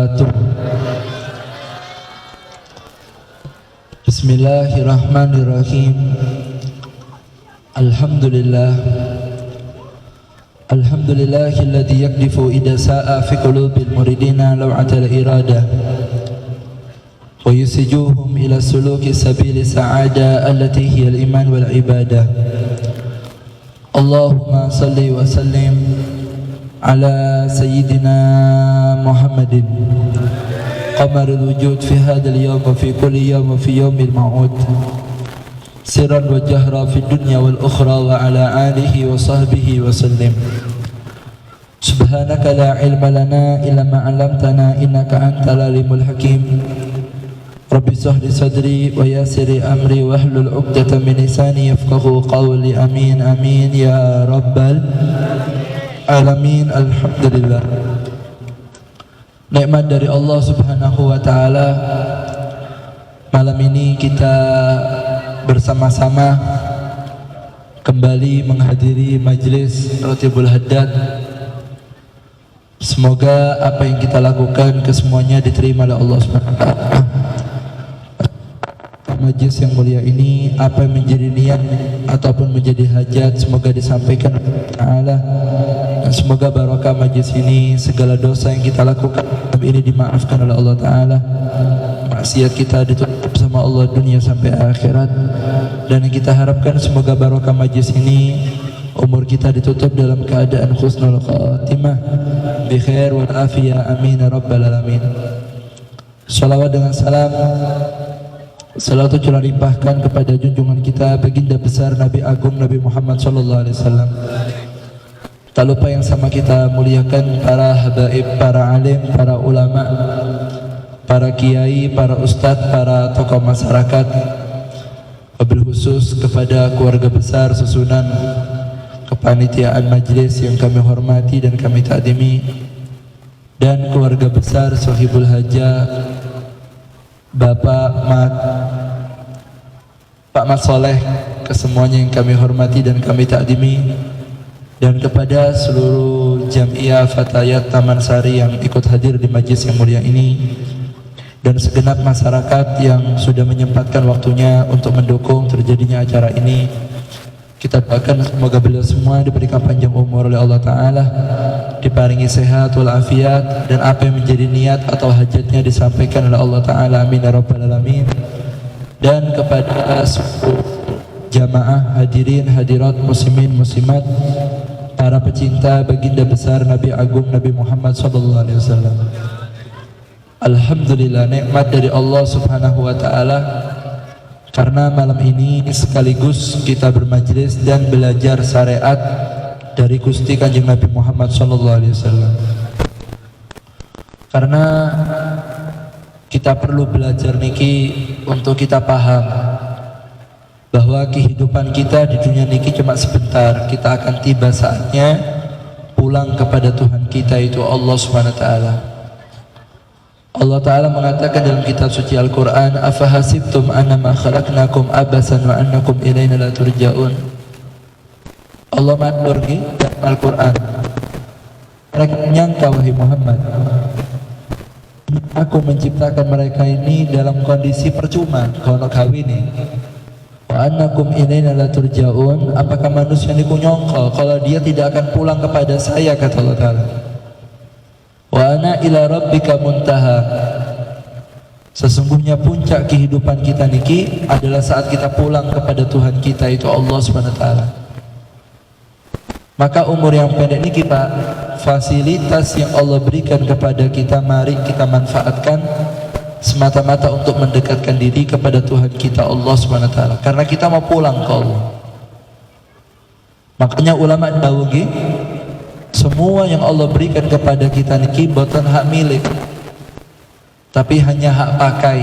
wabarakatuh. Bismillahirrahmanirrahim. Alhamdulillahilladzi yakdifu idza sa'a fi qulubil muridina law'atal iradah wa yusijuhum ila suluki sabili sa'ada allati hiya al-iman wal ibadah. Allahumma salli wa sallim ala sayyidina Muhammadin qamarul wujud fi hadzal yawm wa fi kulli yawm wa fi yawmil ma'ud sirran wa jahra fi dunya wal ukhra wa ala alihi wa sahbihi wa sallim. Subhanaka la ilma lana illa ma 'allamtana innaka antal alimul hakim. Rabbi shrah li sadri wa yassir li amri wahlul 'uqdatam min lisani yafqahu qawli. Amin amin ya rabbal alamin. Alhamdulillah. Nikmat dari Allah Subhanahu wa taala. Malam ini kita bersama-sama kembali menghadiri majelis Ratibul Haddad. Semoga apa yang kita lakukan kesemuanya diterima oleh Allah Subhanahu wa taala. Majelis yang mulia ini, apa yang menjadi niat ataupun menjadi hajat, semoga disampaikan Allah. Dan semoga barokah majelis ini, segala dosa yang kita lakukan ini dimaafkan oleh Allah Ta'ala. Maksiat kita ditutup sama Allah dunia sampai akhirat. Dan yang kita harapkan semoga barokah majelis ini, umur kita ditutup dalam keadaan husnul khatimah bi khair wal afiyah. Amin ya rabbal alamin. Salawat dengan salam, salatu telah limpahkan kepada junjungan kita baginda besar Nabi Agung Nabi Muhammad sallallahu alaihi wasallam. Tak lupa yang sama kita muliakan para habaib, para alim, para ulama, para kiai, para ustadz, para tokoh masyarakat. Wabil khusus kepada keluarga besar susunan kepanitiaan majelis yang kami hormati dan kami takdimi, dan keluarga besar Sohibul Hajah Bapak Pak Mat Soleh, kesemuanya yang kami hormati dan kami takdimi, dan kepada seluruh jamiah Fatayat Taman Sari yang ikut hadir di majlis yang mulia ini, dan segenap masyarakat yang sudah menyempatkan waktunya untuk mendukung terjadinya acara ini. Kita doakan semoga beliau semua diberikan panjang umur oleh Allah Ta'ala, diparingi sehat walafiat, dan apa yang menjadi niat atau hajatnya disampaikan oleh Allah Ta'ala. Amin ya rabbal alamin. Dan kepada seluruh jamaah hadirin hadirat muslimin muslimat, para pecinta baginda besar Nabi Agung Nabi Muhammad SAW. Alhamdulillah, nikmat dari Allah Subhanahu wa taala, karena malam ini sekaligus kita bermajlis dan belajar syariat dari Gusti Kanjeng Nabi Muhammad SAW. Karena kita perlu belajar niki untuk kita paham bahwa kehidupan kita di dunia niki cuma sebentar. Kita akan tiba saatnya pulang kepada Tuhan kita, itu Allah Subhanahu wa taala. Allah Ta'ala mengatakan dalam kitab suci Al-Quran, afahasibtum annama khalaqnakum abasan wa annakum ilayna la turja'un. Allah matur di dalam Al-Quran, mereka menyangka wahai Muhammad, aku menciptakan mereka ini dalam kondisi percuma, kalau kawin ini. Wa annakum ilayna la turja'un, apakah manusia ini nyongkol kalau dia tidak akan pulang kepada saya, kata Allah Ta'ala. Wa ana ila rabbika muntaha, sesungguhnya puncak kehidupan kita niki adalah saat kita pulang kepada Tuhan kita, itu Allah Subhanahu wa taala. Maka umur yang pendek ini kita, fasilitas yang Allah berikan kepada kita, mari kita manfaatkan semata-mata untuk mendekatkan diri kepada Tuhan kita Allah Subhanahu wa taala, karena kita mau pulang ke Allah. Makanya ulama dawuh, semua yang Allah berikan kepada kita niki bukan hak milik, tapi hanya hak pakai.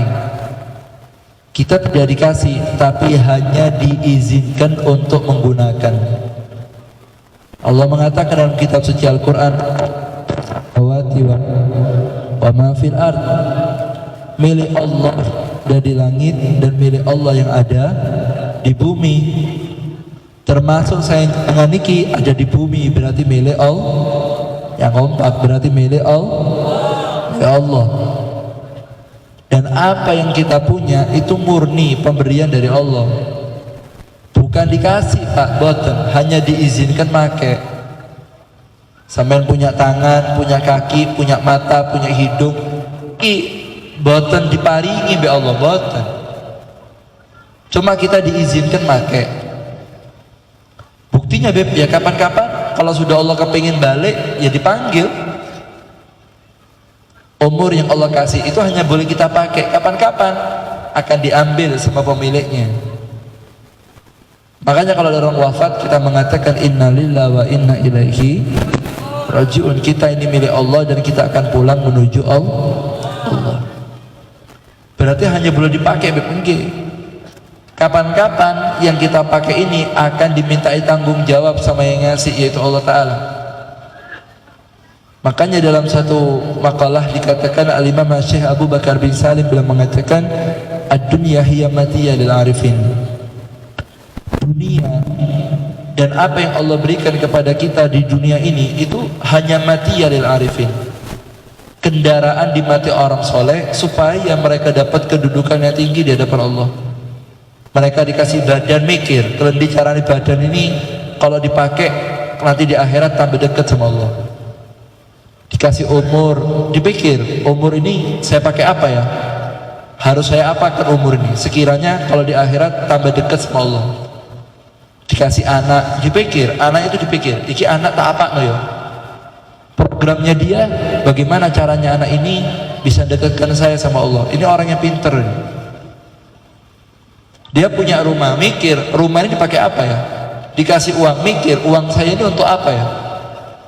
Kita tidak dikasih, tapi hanya diizinkan untuk menggunakan. Allah mengatakan dalam kitab suci Al-Quran, wa ma fil ard, milik Allah dari langit dan milik Allah yang ada di bumi. Termasuk saya dengan niki ada di bumi, berarti milik Allah. Yang kompak berarti milik Allah. ya Allah. Dan apa yang kita punya itu murni pemberian dari Allah, bukan dikasih Pak, boten, hanya diizinkan make. Sampean punya tangan, punya kaki, punya mata, punya hidung, boten diparingi be Allah, boten. Cuma kita diizinkan make. Buktinya beb, ya kapan-kapan kalau sudah Allah kepingin balik, ya dipanggil. Umur yang Allah kasih itu hanya boleh kita pakai, kapan-kapan akan diambil sama pemiliknya. Makanya kalau ada orang wafat, kita mengatakan innalillahi wa inna ilaihi rajiun. Kita ini milik Allah dan kita akan pulang menuju Allah. Berarti hanya boleh dipakai beb. Kapan-kapan yang kita pakai ini akan dimintai tanggung jawab sama yang ngasih, yaitu Allah Ta'ala. Makanya dalam satu makalah dikatakan Al-Imam Syekh Abu Bakar bin Salim beliau mengatakan ad-dunya hiya matiyah lil arifin. Dunia dan apa yang Allah berikan kepada kita di dunia ini itu hanya matiyah lil arifin, kendaraan di mati orang soleh supaya mereka dapat kedudukan yang tinggi di hadapan Allah. Mereka dikasih badan mikir, kelendik cara di badan ini kalau dipakai nanti di akhirat tambah dekat sama Allah. Dikasih umur, dipikir umur ini saya pakai apa ya, harus saya apakan umur ini sekiranya kalau di akhirat tambah dekat sama Allah. Dikasih anak, dipikir anak itu dipikir iki anak tak apa no ya, programnya dia bagaimana caranya anak ini bisa dekatkan saya sama Allah. Ini orang yang pinter ini. Dia punya rumah, mikir rumah ini dipakai apa ya, dikasih uang, mikir uang saya ini untuk apa ya.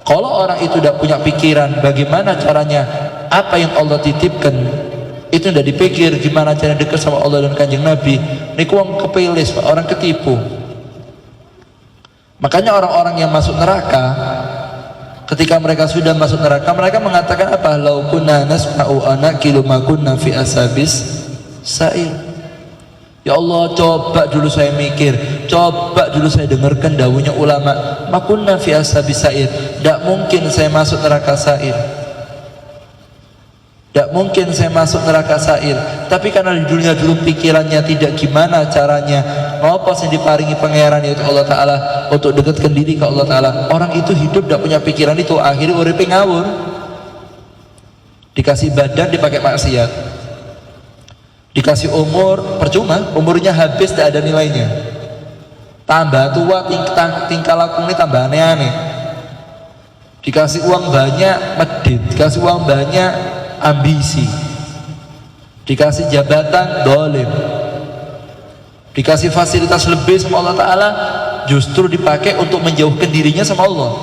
Kalau orang itu tidak punya pikiran bagaimana caranya, apa yang Allah titipkan itu tidak dipikir gimana cara dekat sama Allah dan Kanjeng Nabi, ini uang kepelis, orang ketipu. Makanya orang-orang yang masuk neraka, ketika mereka sudah masuk neraka, mereka mengatakan apa? Lau kunna nasma'u anaqilu ma kunna fi asabis sa'ir. Ya Allah, coba dulu saya mikir, coba dulu saya dengarkan dawuhnya ulama, makunna fi ashabis sa'ir. Tidak mungkin saya masuk neraka sa'ir. Tidak mungkin saya masuk neraka sa'ir. Tapi karena di dunia dulu pikirannya tidak gimana caranya, ngapa sih diparingi pangeran yaitu Allah Ta'ala untuk dekatkan diri ke Allah Ta'ala. Orang itu hidup tidak punya pikiran itu, akhirnya uripe ngawur. Dikasih badan dipakai maksiat, dikasih umur percuma, umurnya habis tidak ada nilainya. Tambah tua tingkah laku ini tambah aneh-aneh. Dikasih uang banyak medit, dikasih uang banyak ambisi, dikasih jabatan dolim, dikasih fasilitas lebih sama Allah Ta'ala, justru dipakai untuk menjauhkan dirinya sama Allah.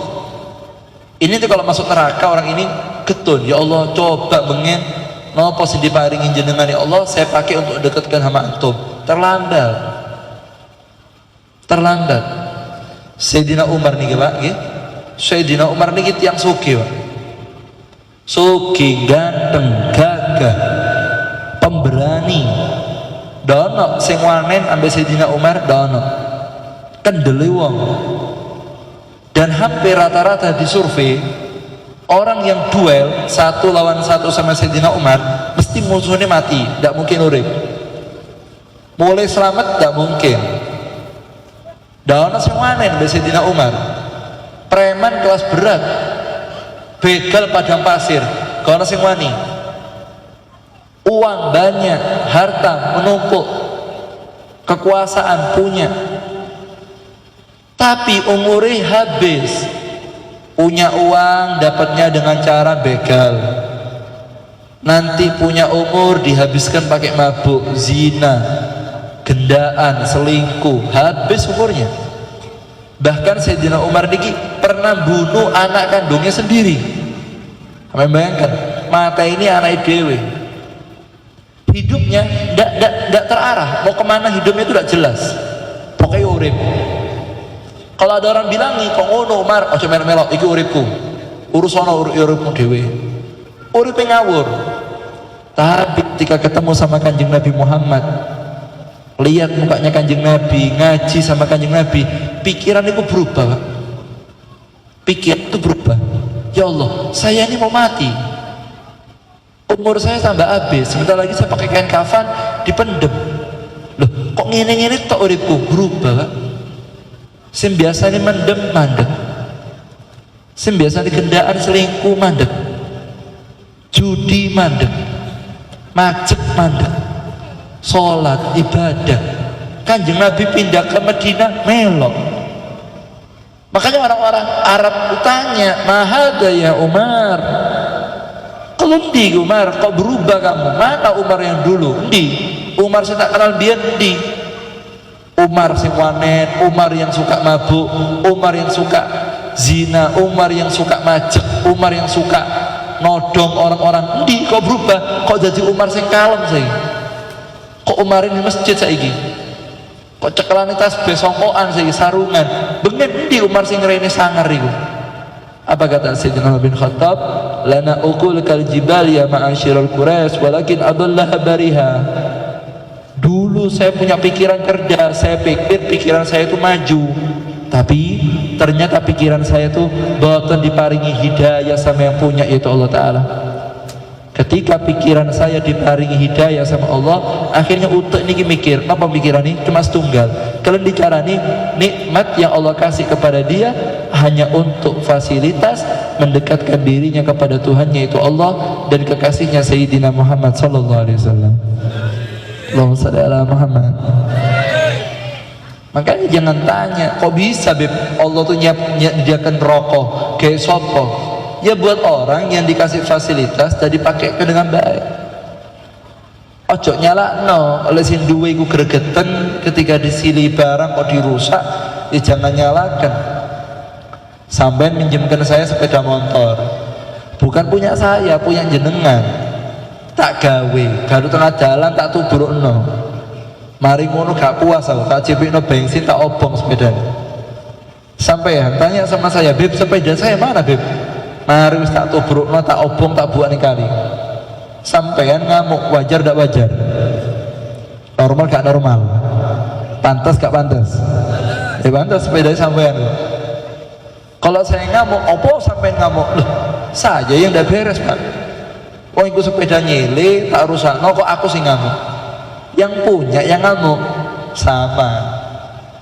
Ini tuh kalau masuk neraka orang ini ketun, ya Allah coba bengen nopo sing diparingi jenengan ya Allah, saya pakai untuk dekatkan sama antum. Terlambat. Sayyidina Umar nih Pak, nggih. Sayyidina Umar niki tiyang sugih, Pak. Sugih, ganteng, gagah, pemberani. Dono sing wanen ambek Sayyidina Umar dono. Kendele wong. Dan hampir rata-rata di survei orang yang duel 1 lawan 1 sama Sayyidina Umar mesti musuhnya mati, tidak mungkin urip. Mulai selamat tidak mungkin. Dawana semuanya Sayyidina Umar, preman kelas berat, begal padang pasir, dawana semuanya, uang banyak, harta menumpuk, kekuasaan punya, tapi umurnya habis. Punya uang dapatnya dengan cara begal, nanti punya umur dihabiskan pakai mabuk, zina, gendaan, selingkuh, habis umurnya. Bahkan Sayyidina Umar niki pernah bunuh anak kandungnya sendiri. Kalian bayangkan, mata ini anak dewe, hidupnya tidak terarah, mau kemana hidupnya itu tidak jelas, pokoknya urip. Kalau ada orang bilang nih, kok ngono Umar, ojo melo-melo, iki uripku, urusono uripmu dewe, uripe ngawur. Tapi ketika ketemu sama Kanjeng Nabi Muhammad, lihat mukanya Kanjeng Nabi, ngaji sama Kanjeng Nabi, pikiran itu berubah, Pak. Pikiran itu berubah. Ya Allah, saya ini mau mati, umur saya tambah habis, sebentar lagi saya pakai kain kafan dipendem. Loh, kok ngene-ngene tok uripku berubah, Pak? Sing biasane mendem mandek. Sing biasane kendaan selingkuh mandek. Judi mandek. Macet mandek. Salat ibadah. Kanjeng Nabi pindah ke Madinah melok. Makanya orang-orang Arab tanya, "Mahada ya Umar?" Kelendik Umar, kok berubah kamu? Mana Umar yang dulu? Di Umar saya tak kenal biar di Umar si wanet, Umar yang suka mabuk, Umar yang suka zina, Umar yang suka macet, Umar yang suka nodong orang-orang. Di kok berubah? Kok jadi Umar sing kalem sih? Kok Umar ini masjid saiki? Kok cekelane tasbih songkoan sih sarungan? Bengen di Umar sing rene sangar iku. Apa kata Sayyidina Umar bin Khattab? Lana uqul kal jibal ya ma'asyiral Quraisy walakin adallaha bariha. Dulu saya punya pikiran cerdas, saya pikir pikiran saya itu maju, tapi ternyata pikiran saya itu boten diparingi hidayah sama yang punya, yaitu Allah Ta'ala. Ketika pikiran saya diparingi hidayah sama Allah, akhirnya utek niki mikir, apa pikiran ini? Cuma setunggal. Kalian bicara nih, nikmat yang Allah kasih kepada dia hanya untuk fasilitas mendekatkan dirinya kepada Tuhannya, yaitu Allah, dan kekasihnya Sayyidina Muhammad sallallahu alaihi wasallam. Allahumma shalli ala Muhammad. Makanya jangan tanya, kok bisa Beb Allah tuh nyediakan rokok kayak sopo? Ya buat orang yang dikasih fasilitas dan dipakai dengan baik. Ojo nyala no, oleh sin duwe iku gregeten ketika disili barang kok dirusak, ya jangan nyalakan. Sampai minjemkan saya sepeda motor, bukan punya saya, punya jenengan. Tak gawe, baru tengah jalan tak tubrukno. Mari ngono gak puas aku, tak jepikno bensin, tak obong sepeda. Sampai ya, tanya sama saya, Beb sepeda saya mana Beb? Mari wis tak tubrukno, tak obong, tak buat nih kali. Sampean ngamuk, wajar gak wajar? Normal gak normal? Pantas gak pantas? Ya pantas sepeda sampean. Kalau saya ngamuk, opo sampean ngamuk? Loh, saya yang udah beres Pak. Oh itu sepeda nyele tak rusak, no kok aku sih ngamuk? Yang punya yang ngamuk sama.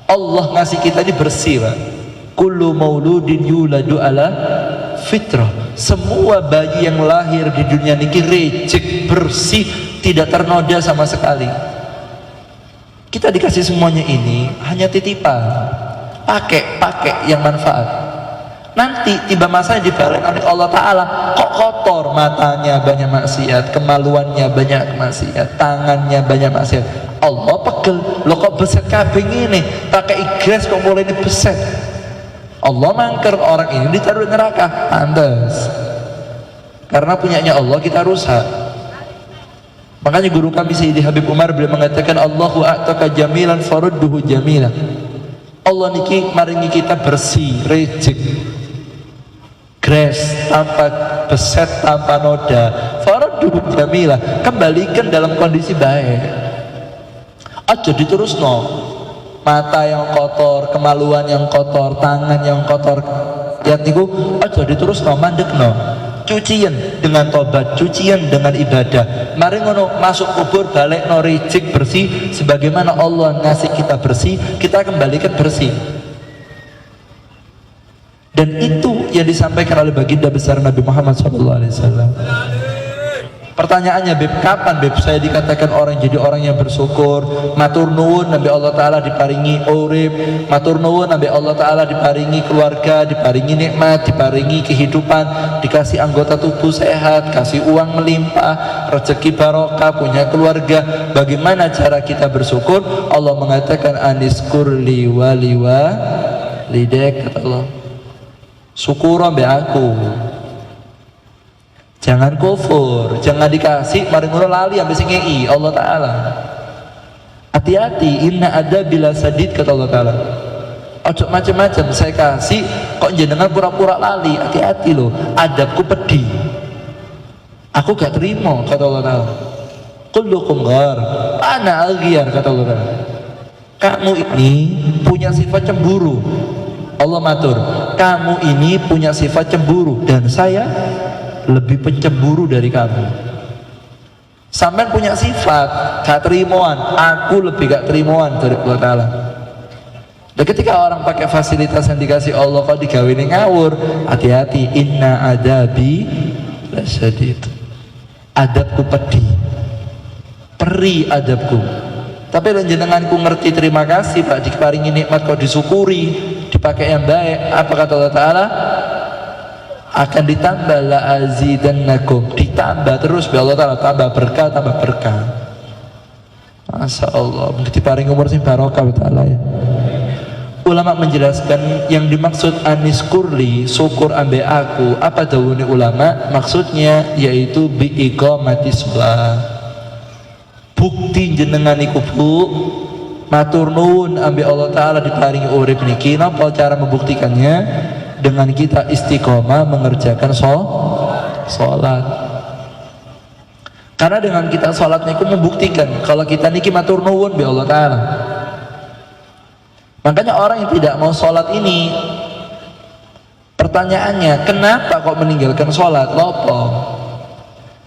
Allah ngasih kita ini bersih Pak. Kullu mauludin yuladu ala fitrah. Semua bayi yang lahir di dunia ini rejek, bersih, tidak ternoda sama sekali. Kita dikasih semuanya ini hanya titipan. Pakai yang manfaat. Nanti tiba masanya dibalik oleh Allah Ta'ala, kok kotor, matanya banyak maksiat, kemaluannya banyak maksiat, tangannya banyak maksiat. Allah pegel, lo kok beset kabing ini, pakai igres kok mulai ini beset. Allah mangker, orang ini ditaruh di neraka, pantas. Karena punyanya Allah kita rusak. Makanya guru kami Sayyidi Habib Umar beliau mengatakan, Allahu a'taka jamilan farudduhu jamilan. Allah niki maringi kita bersih, rejek, gres, tanpa beset, tanpa noda. Farudduhu jamilah, kembalikan dalam kondisi baik. Aja diterusno, mata yang kotor, kemaluan yang kotor, tangan yang kotor, ya niku aja diterusno, mandekno. Cucian dengan tobat, cucian dengan ibadah. Mari ngono masuk kubur balik no rejek bersih, sebagaimana Allah ngasih kita bersih, kita kembalikan bersih. Dan itu yang disampaikan oleh baginda besar Nabi Muhammad SAW. Pertanyaannya, Beb, kapan Beb saya dikatakan orang jadi orang yang bersyukur? Matur nuwun Nabi Allah Ta'ala diparingi urip, matur nuwun Nabi Allah Ta'ala diparingi keluarga, diparingi nikmat, diparingi kehidupan, dikasih anggota tubuh sehat, kasih uang melimpah, rezeki barokah, punya keluarga. Bagaimana cara kita bersyukur? Allah mengatakan aniskur liwa lidek, kata Allah, syukur ambe aku. Jangan kufur, jangan dikasih mari ngono lali ambek sing ngeki Allah Taala. Hati-hati, inna ada bila sadid, kata Allah Taala. Ojo macam-macam saya kasih kok jenengan pura-pura lali. Hati-hati loh, adabku pedih. Aku gak terima, kata Allah Taala. Kullukum ghar, ana aghyar, kata Allah Taala. Kamu ini punya sifat cemburu. Allah matur, kamu ini punya sifat cemburu dan saya lebih pencemburu dari kamu. Sampean punya sifat gak terimoan, aku lebih gak terimoan dari Allah Ta'ala. Dan ketika orang pakai fasilitas yang dikasih Allah kok digawini ngawur, hati-hati, inna adabi lasyadid. Adabku pedih, perih adabku. Tapi jenenganku ngerti terima kasih Pak, diparingi nikmat kok disyukuri, dipakai yang baik. Apa kata Allah Ta'ala? Akan ditambah la azidannakum, ditambah terus bi Allah Ta'ala, tambah berkah. Masya Allah, mungkin paring umur sing barokah Ta'ala ya. Ulama menjelaskan yang dimaksud anis kurli, syukur ambe aku, apa dawuni ulama? Maksudnya yaitu bi iqamati shalah. Bukti jenengan iku Bu matur nuwun ambe Allah Ta'ala diparingi urip niki. Napa cara membuktikannya? Dengan kita istiqomah mengerjakan sholat. Karena dengan kita sholatnya itu membuktikan kalau kita niki matur nuwun bi Allah Ta'ala. Makanya orang yang tidak mau sholat ini, pertanyaannya, kenapa kok meninggalkan sholat? Lopo?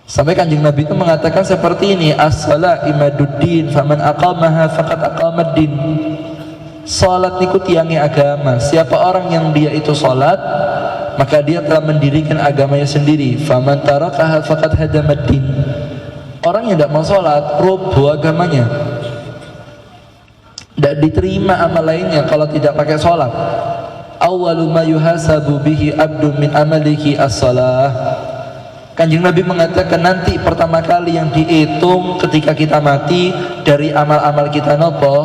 Sampai Kanjeng Nabi itu mengatakan seperti ini, as-shalah imaduddin, faman aqamaha faqad aqamaddin. Sholat niku tiangi agama. Siapa orang yang dia itu sholat, maka dia telah mendirikan agamanya sendiri. Faman tarakaha faqad hadamaddin. Orang yang tidak mau sholat, roboh agamanya. Tidak diterima amal lainnya kalau tidak pakai sholat. Awwalu ma yuhasabu bihi abdu min amalihi as-shalah. Kanjeng Nabi mengatakan nanti pertama kali yang dihitung ketika kita mati dari amal-amal kita nopo,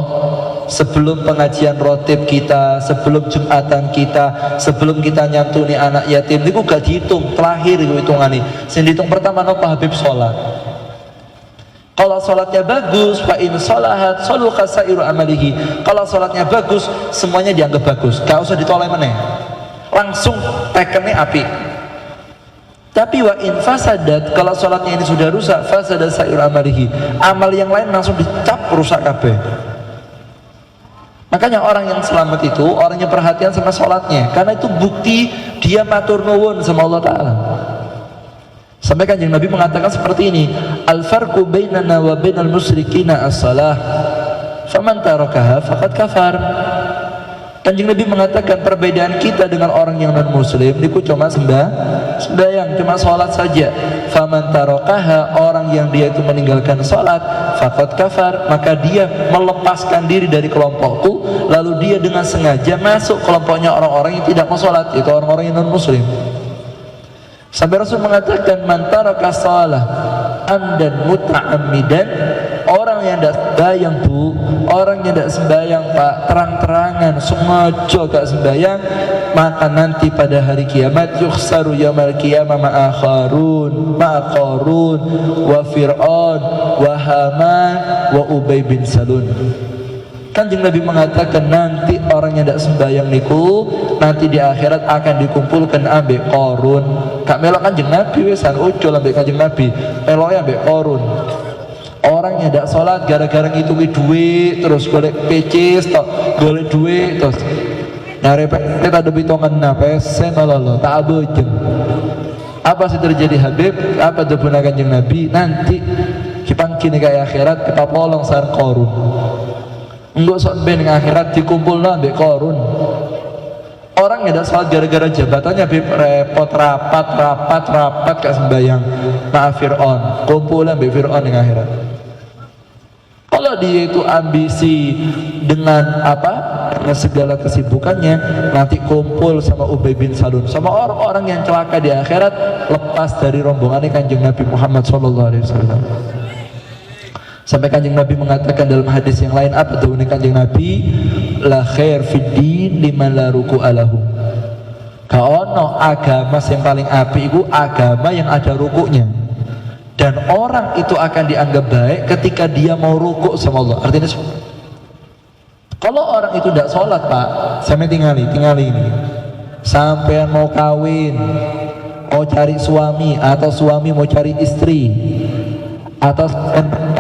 sebelum pengajian rotib kita, sebelum jumatan kita, sebelum kita nyantuni anak yatim, itu gak dihitung, terakhir itu hitungannya. Yang dihitung pertama nopo Habib sholat. Kalau sholatnya bagus, fa in sholahat sholuka sairu amalihi. Kalau sholatnya bagus, semuanya dianggap bagus. Gak usah ditoleh meneh, langsung tekennya api. Tapi wa in fasadat, kalau sholatnya ini sudah rusak, fasadat sairu amalihi. Amal yang lain langsung dicap rusak kabeh. Makanya orang yang selamat itu orang yang perhatian sama sholatnya, karena itu bukti dia matur nuwun sama Allah Ta'ala. Sampai Kanjeng Nabi mengatakan seperti ini, al-farqu bainana wa bainal musyrikina as-salah, faman tarakaha faqad kafar. Kanjeng Nabi mengatakan perbedaan kita dengan orang yang non muslim itu cuma sembahyang, cuma sholat saja. Faman tarakaha, orang yang dia itu meninggalkan sholat, faqad kafar, maka dia melepaskan diri dari kelompokku, lalu dia dengan sengaja masuk kelompoknya orang-orang yang tidak mau sholat, itu orang-orang yang non muslim. Sampai Rasul mengatakan man taraka shalah amdan muta'ammidan, orang yang tidak sembahyang Bu, orang yang tidak sembahyang Pak, terang-terangan sengaja gak sembahyang, maka nanti pada hari kiamat yukhsaru yaumal qiyamah ma'a Qarun wa Fir'aun wa Haman wa Ubay bin Salul. Kanjeng Nabi mengatakan nanti orang yang tidak sembahyang niku nanti di akhirat akan dikumpulkan ambek Qarun. Kak melok Kanjeng Nabi wesan ucul ambek Kanjeng Nabi, melok ambek Qarun. Orang yang tidak sholat gara-gara ngitungi duit terus golek PC stok, golek duit terus nyari kita ada hitungan pesen lolo tak abojeng. Apa sih terjadi Habib? Apa debuna Kanjeng Nabi? Nanti kipangkini kayak akhirat kita polong sar Qarun. Enggak sok ben akhirat dikumpul ambek Qarun. Orang yang tidak sholat gara-gara jabatannya repot rapat gak sembahyang. Maaf Fir'aun, kumpul ambek Fir'aun yang akhirat. Kalau dia itu ambisi dengan apa? Dengan segala kesibukannya, nanti kumpul sama Ubay bin Salul, sama orang-orang yang celaka di akhirat, lepas dari rombongannya Kanjeng Nabi Muhammad SAW. Sampai Kanjeng Nabi mengatakan dalam hadis yang lain, apa tuh Kanjeng Nabi? La khair fid din liman la ruku'a lahu. Kaono agama yang paling api itu agama yang ada rukuknya. Dan orang itu akan dianggap baik ketika dia mau rukuk sama Allah. Artinya kalau orang itu tidak sholat Pak, saya tinggali ini. Sampai mau kawin, mau cari suami, atau suami mau cari istri, atau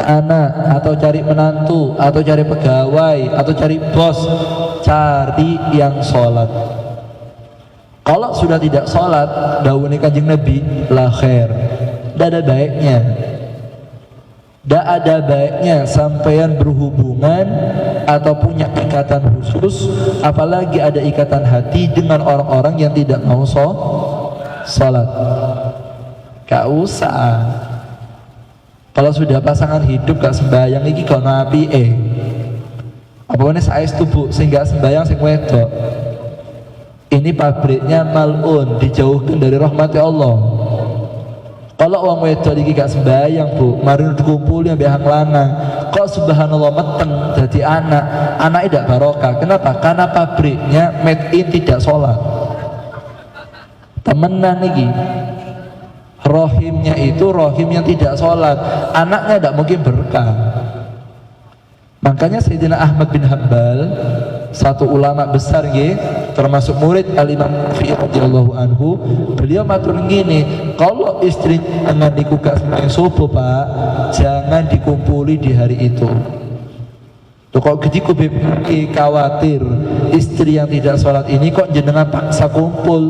anak, atau cari menantu, atau cari pegawai, atau cari bos, cari yang sholat. Kalau sudah tidak sholat, dawuhnya Kanjeng Nabi, la khair, tidak ada baiknya. Tidak ada baiknya sampean berhubungan atau punya ikatan khusus, apalagi ada ikatan hati dengan orang-orang yang tidak mau sholat. Gak usah. Kalau sudah pasangan hidup gak sembahyang iki kono apike. Apane saestu Bu sing gak sembahyang sing wedok. Ini pabriknya mal'un, dijauhkan dari rahmat Allah. Kalau orang wedok iki gak sembahyang Bu, mari dikumpuli ambek hang lanang, kok subhanallah meteng jadi anak tidak barokah. Kenapa? Karena pabriknya made in tidak sholat. Temenan iki, rohimnya itu rohim yang tidak sholat, anaknya tidak mungkin berkah. Makanya Sayyidina Ahmad bin Hanbal, satu ulama besar termasuk murid Al-Imam Syafi'i radhiyallahu anhu, beliau matur ngene, kalau istri jangan dikugak sembahyang subuh Pak, jangan dikumpuli di hari itu. Tuh kok gediku khawatir istri yang tidak sholat ini kok jenengan paksa kumpul.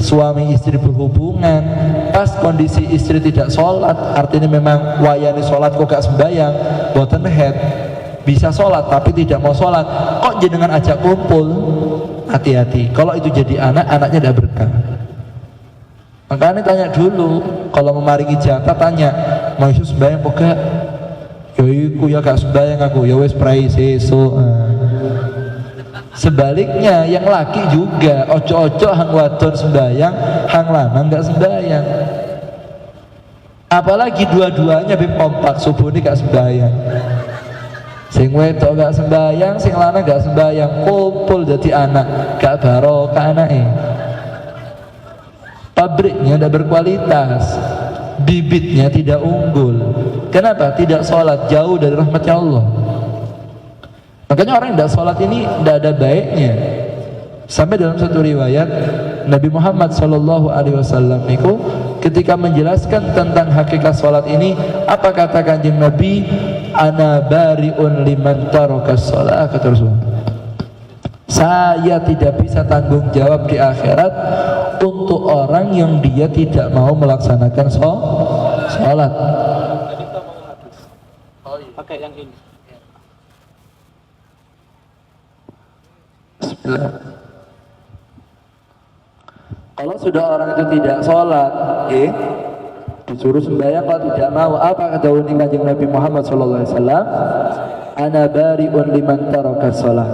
Suami istri berhubungan, pas kondisi istri tidak sholat, artinya memang wayani sholat kok gak sembahyang, boten head, bisa sholat tapi tidak mau sholat, kok jenengan ajak kumpul. Hati-hati, kalau itu jadi anaknya tidak berkah. Makanya tanya dulu, kalau memaringi jatah tanya, mau isu sembahyang kok gak? Ya iku ya gak sembahyang aku, ya wes prai sesuk. Sebaliknya yang laki juga, ojo-ojo hang wadon sembahyang, hang lanang gak sembahyang. Apalagi dua-duanya kompak, subuh ini gak sembahyang. Sing wedok gak sembahyang, sing lanang gak sembahyang, kumpul jadi anak, gak barokah anake. Pabriknya tidak berkualitas, bibitnya tidak unggul. Kenapa? Tidak sholat, jauh dari rahmatnya Allah. Makanya orang yang tidak sholat ini tidak ada baiknya. Sampai dalam satu riwayat Nabi Muhammad SAW itu ketika menjelaskan tentang hakikat sholat ini, apa kata kanjeng Nabi? Ana bari'un liman tarakas sholat, kata Rasulullah. Saya tidak bisa tanggung jawab di akhirat untuk orang yang dia tidak mau melaksanakan sholat. Pakai yang ini. Bismillah. Kalau sudah orang itu tidak sholat, disuruh sembahyang kalau tidak mau, apa kata kanjeng Nabi Muhammad SAW? Ana bari'un liman tarakas sholat.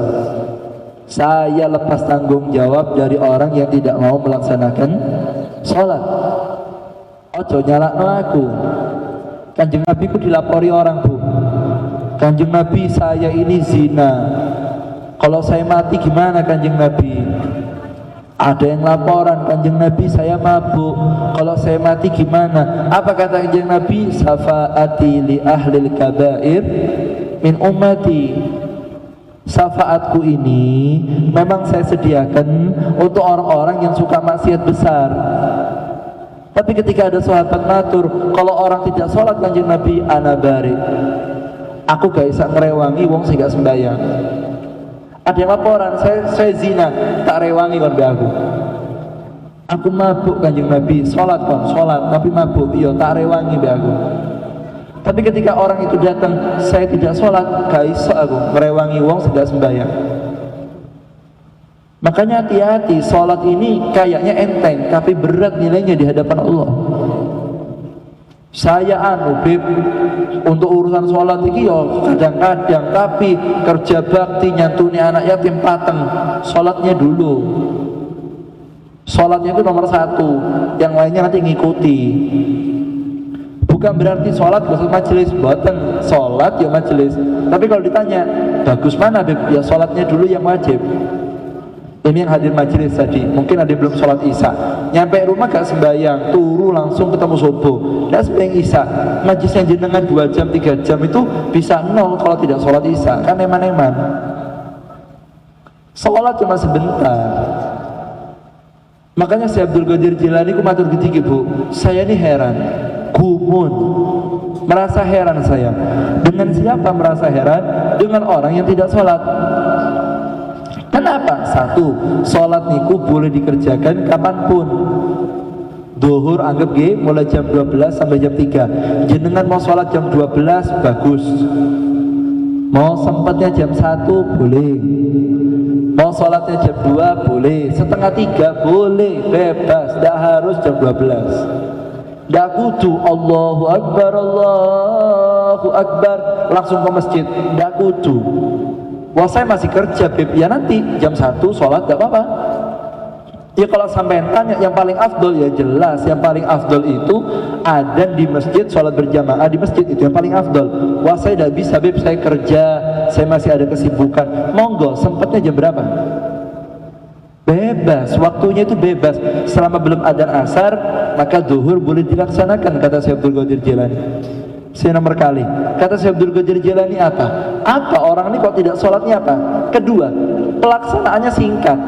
Saya lepas tanggung jawab dari orang yang tidak mau melaksanakan sholat. Ojo nyalakno aku. Kanjeng Nabi ku dilapori orang Bu. Kanjeng Nabi, saya ini zina. Kalau saya mati gimana kanjeng Nabi? Ada yang laporan, kanjeng Nabi saya mabuk. Kalau saya mati gimana? Apa kata kanjeng Nabi? Syafaati li ahlil kabair min ummati. Syafaatku ini memang saya sediakan untuk orang-orang yang suka maksiat besar. Tapi ketika ada sahabat matur, kalau orang tidak sholat kanjeng Nabi, ana bari, aku gak bisa ngerewangi wong sing gak sembahyang. Ada yang laporan, saya zina, tak rewangi kon aku. Aku mabuk kanjeng Nabi, sholat tapi mabuk, iya tak rewangi aku. Tapi ketika orang itu datang, saya tidak sholat, gak iso aku ngerewangi wong tidak sembahyang. Makanya hati-hati, sholat ini kayaknya enteng, tapi berat nilainya di hadapan Allah. Saya Bib, untuk urusan sholat ini ya kadang-kadang, tapi kerja bakti nyantuni anak yatim pateng, sholatnya dulu. Sholatnya itu nomor satu, yang lainnya nanti ngikuti. Bukan berarti sholat khusus majelis, buatan sholat ya majelis. Tapi kalau ditanya bagus mana Bib, ya sholatnya dulu yang wajib. Ini yang hadir majelis tadi, mungkin ada yang belum sholat isya, nyampe rumah gak sembahyang, turu langsung ketemu subuh, dan sembahyang isya. Majelisnya jenengan 2 jam 3 jam itu bisa 0 kalau tidak sholat isya, kan eman-eman. Sholat cuma sebentar. Makanya Syekh Abdul Qadir Jilani ku matur gede Bu, saya ini heran, gumun, merasa heran saya. Dengan siapa merasa heran? Dengan orang yang tidak sholat. Kenapa? Satu, sholat niku boleh dikerjakan kapanpun. Duhur anggap nggih mulai jam 12 sampai jam 3. Jenengan mau sholat jam 12 bagus. Mau sempatnya jam 1 boleh. Mau sholatnya jam 2 boleh. Setengah 3 boleh, bebas. Tidak harus jam 12. Tidak kudu Allahu Akbar langsung ke masjid. Tidak kudu. Wah saya masih kerja Beb. Ya nanti jam 1 sholat tidak apa-apa. Ya kalau sampai tanya yang paling afdol, ya jelas yang paling afdol itu ada di masjid, sholat berjamaah di masjid, itu yang paling afdol. Wah saya tidak bisa Beb, saya kerja, saya masih ada kesibukan. Monggo, sempatnya jam berapa? Bebas, waktunya itu bebas. Selama belum adzan asar, maka zuhur boleh dilaksanakan, kata Syekh Abdul Qadir Jilani. Saya nomor kali, kata Syekh Abdul Qadir Jilani apa? Apa orang ini kok tidak sholatnya apa? Kedua, pelaksanaannya singkat.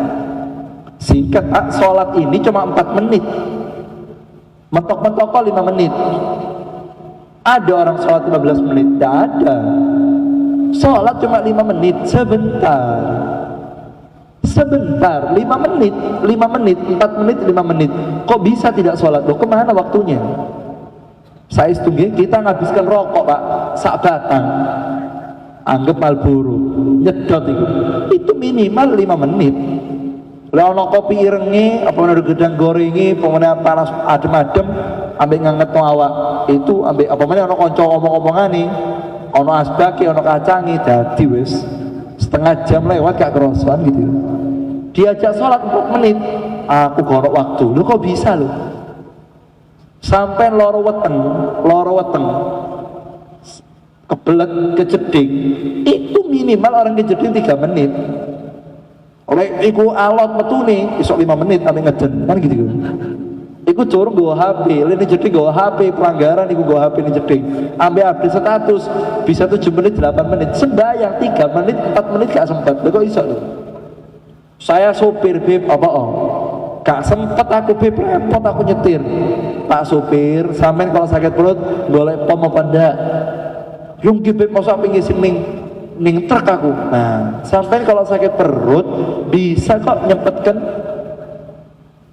Singkat, sholat ini cuma 4 menit, mentok-mentok 5 menit. Ada orang sholat 15 menit? Tidak ada. Sholat cuma 5 menit, sebentar, 5 menit, 4 menit, 5 menit. Kok bisa tidak sholat? Loh kemana waktunya? Saya setunggi, kita ngabiskan rokok Pak, sak batang, anggap Marlboro, nyedot itu minimal 5 menit. Lah ono kopi irengi, apa ono gedang gorengi, pemene panas adem-adem, ambek nganget no awak. Itu ambek apa meneh ono kanca ngomong-ngomongane, ono asbake, ono kacangi, dadi wis setengah jam lewat gak kerosoan gitu. Diajak sholat 4 menit, aku gorok waktu. Lu kok bisa lu? Sampai loro weteng, kebelet kejeding, itu minimal orang kejeding 3 menit. Oleh iku alot metune isok 5 menit sampai ngeden kan gitu. Iku curung go HP, lene jeding go HP pelanggaran iku go HP ni jeding. Ambil update status bisa 7 menit 8 menit. Sembayang 3 menit 4 menit gak sempat. Lha kok iso lho. Saya sopir Beb apa gak sempet aku Beb, repot aku nyetir. Pak sopir, sampean kalau sakit perut golek pom apa ndak? Yung Beb mosok ngisi ning truk aku. Nah, sampai kalau sakit perut bisa kok nyempetkan,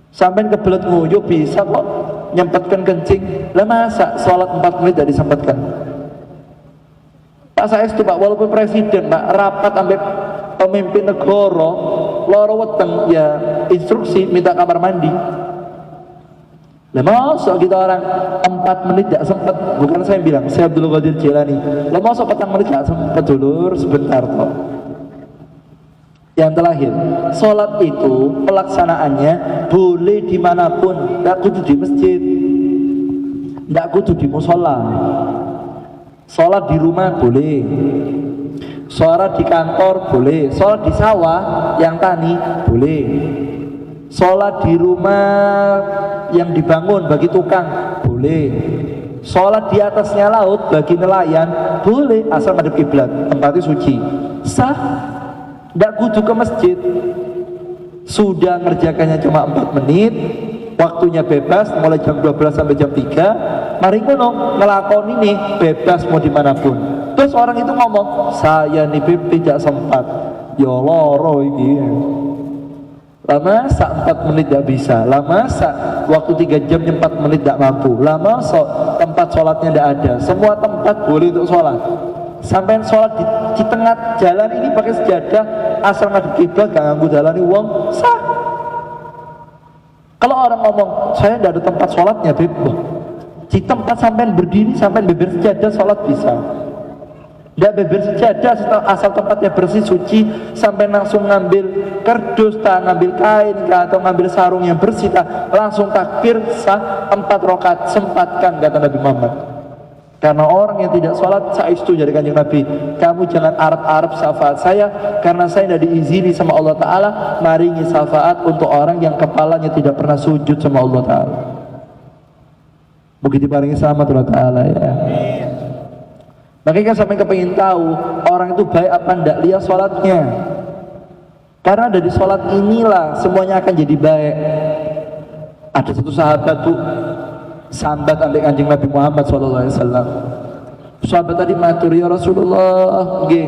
sampai kebelet nguyuh bisa kok nyempetkan kencing. Lah masa sholat 4 menit tidak disempetkan? Pak saya itu Pak, walaupun presiden Pak rapat sampai pemimpin negara loro weteng ya instruksi minta kamar mandi. Lah masa kita orang 4 menit gak sempet, bukan saya bilang, saya Abdul Qadir Jilani. Lah masa 4 menit gak sempet dulur, sebentar toh. Yang terakhir, sholat itu pelaksanaannya boleh dimanapun, gak kudu di masjid, gak kudu di musola. Sholat di rumah boleh, sholat di kantor boleh, sholat di sawah yang tani boleh, sholat di rumah yang dibangun bagi tukang boleh, sholat di atasnya laut bagi nelayan boleh, asal madhep kiblat, tempatnya suci, sah, tidak kudu ke masjid. Sudah ngerjakannya cuma 4 menit, waktunya bebas mulai jam 12 sampai jam 3. Mari ngono ngelakon ini bebas mau dimanapun. Terus orang itu ngomong, saya nih Beb tidak sempat, ya loro ini. Lama sak 4 menit tidak bisa, lama sak waktu 3 jam 4 menit tidak mampu, lama tempat sholatnya tidak ada. Semua tempat boleh untuk sholat. Sampai sholat di tengah jalan ini pakai sejadah, asal ngadep kiblat gak nganggu jalani wong, sah. Kalau orang ngomong saya tidak ada tempat sholatnya Beb, di tempat sampai berdiri sampai beber sejadah sholat bisa. Tidak beber sejadah asal tempatnya bersih suci, sampai langsung ngambil kardus, ngambil kain atau ngambil sarung yang bersih, langsung takbir sah 4 rakaat, sempatkan kata Nabi Muhammad. Karena orang yang tidak sholat, saya itu dari Kanjeng Nabi, kamu jangan arep-arep syafaat saya, karena saya tidak diizini sama Allah Ta'ala maringi syafaat untuk orang yang kepalanya tidak pernah sujud sama Allah Ta'ala. Begitu paringi selamat Allah Ta'ala ya. Makanya sampai kepingin tahu orang itu baik apa ndak, lihat sholatnya. Karena dari sholat inilah semuanya akan jadi baik. Ada satu sahabat tuh sambat ambil Kanjeng Nabi Muhammad SAW. Sahabat tadi matur, ya Rasulullah, nggih,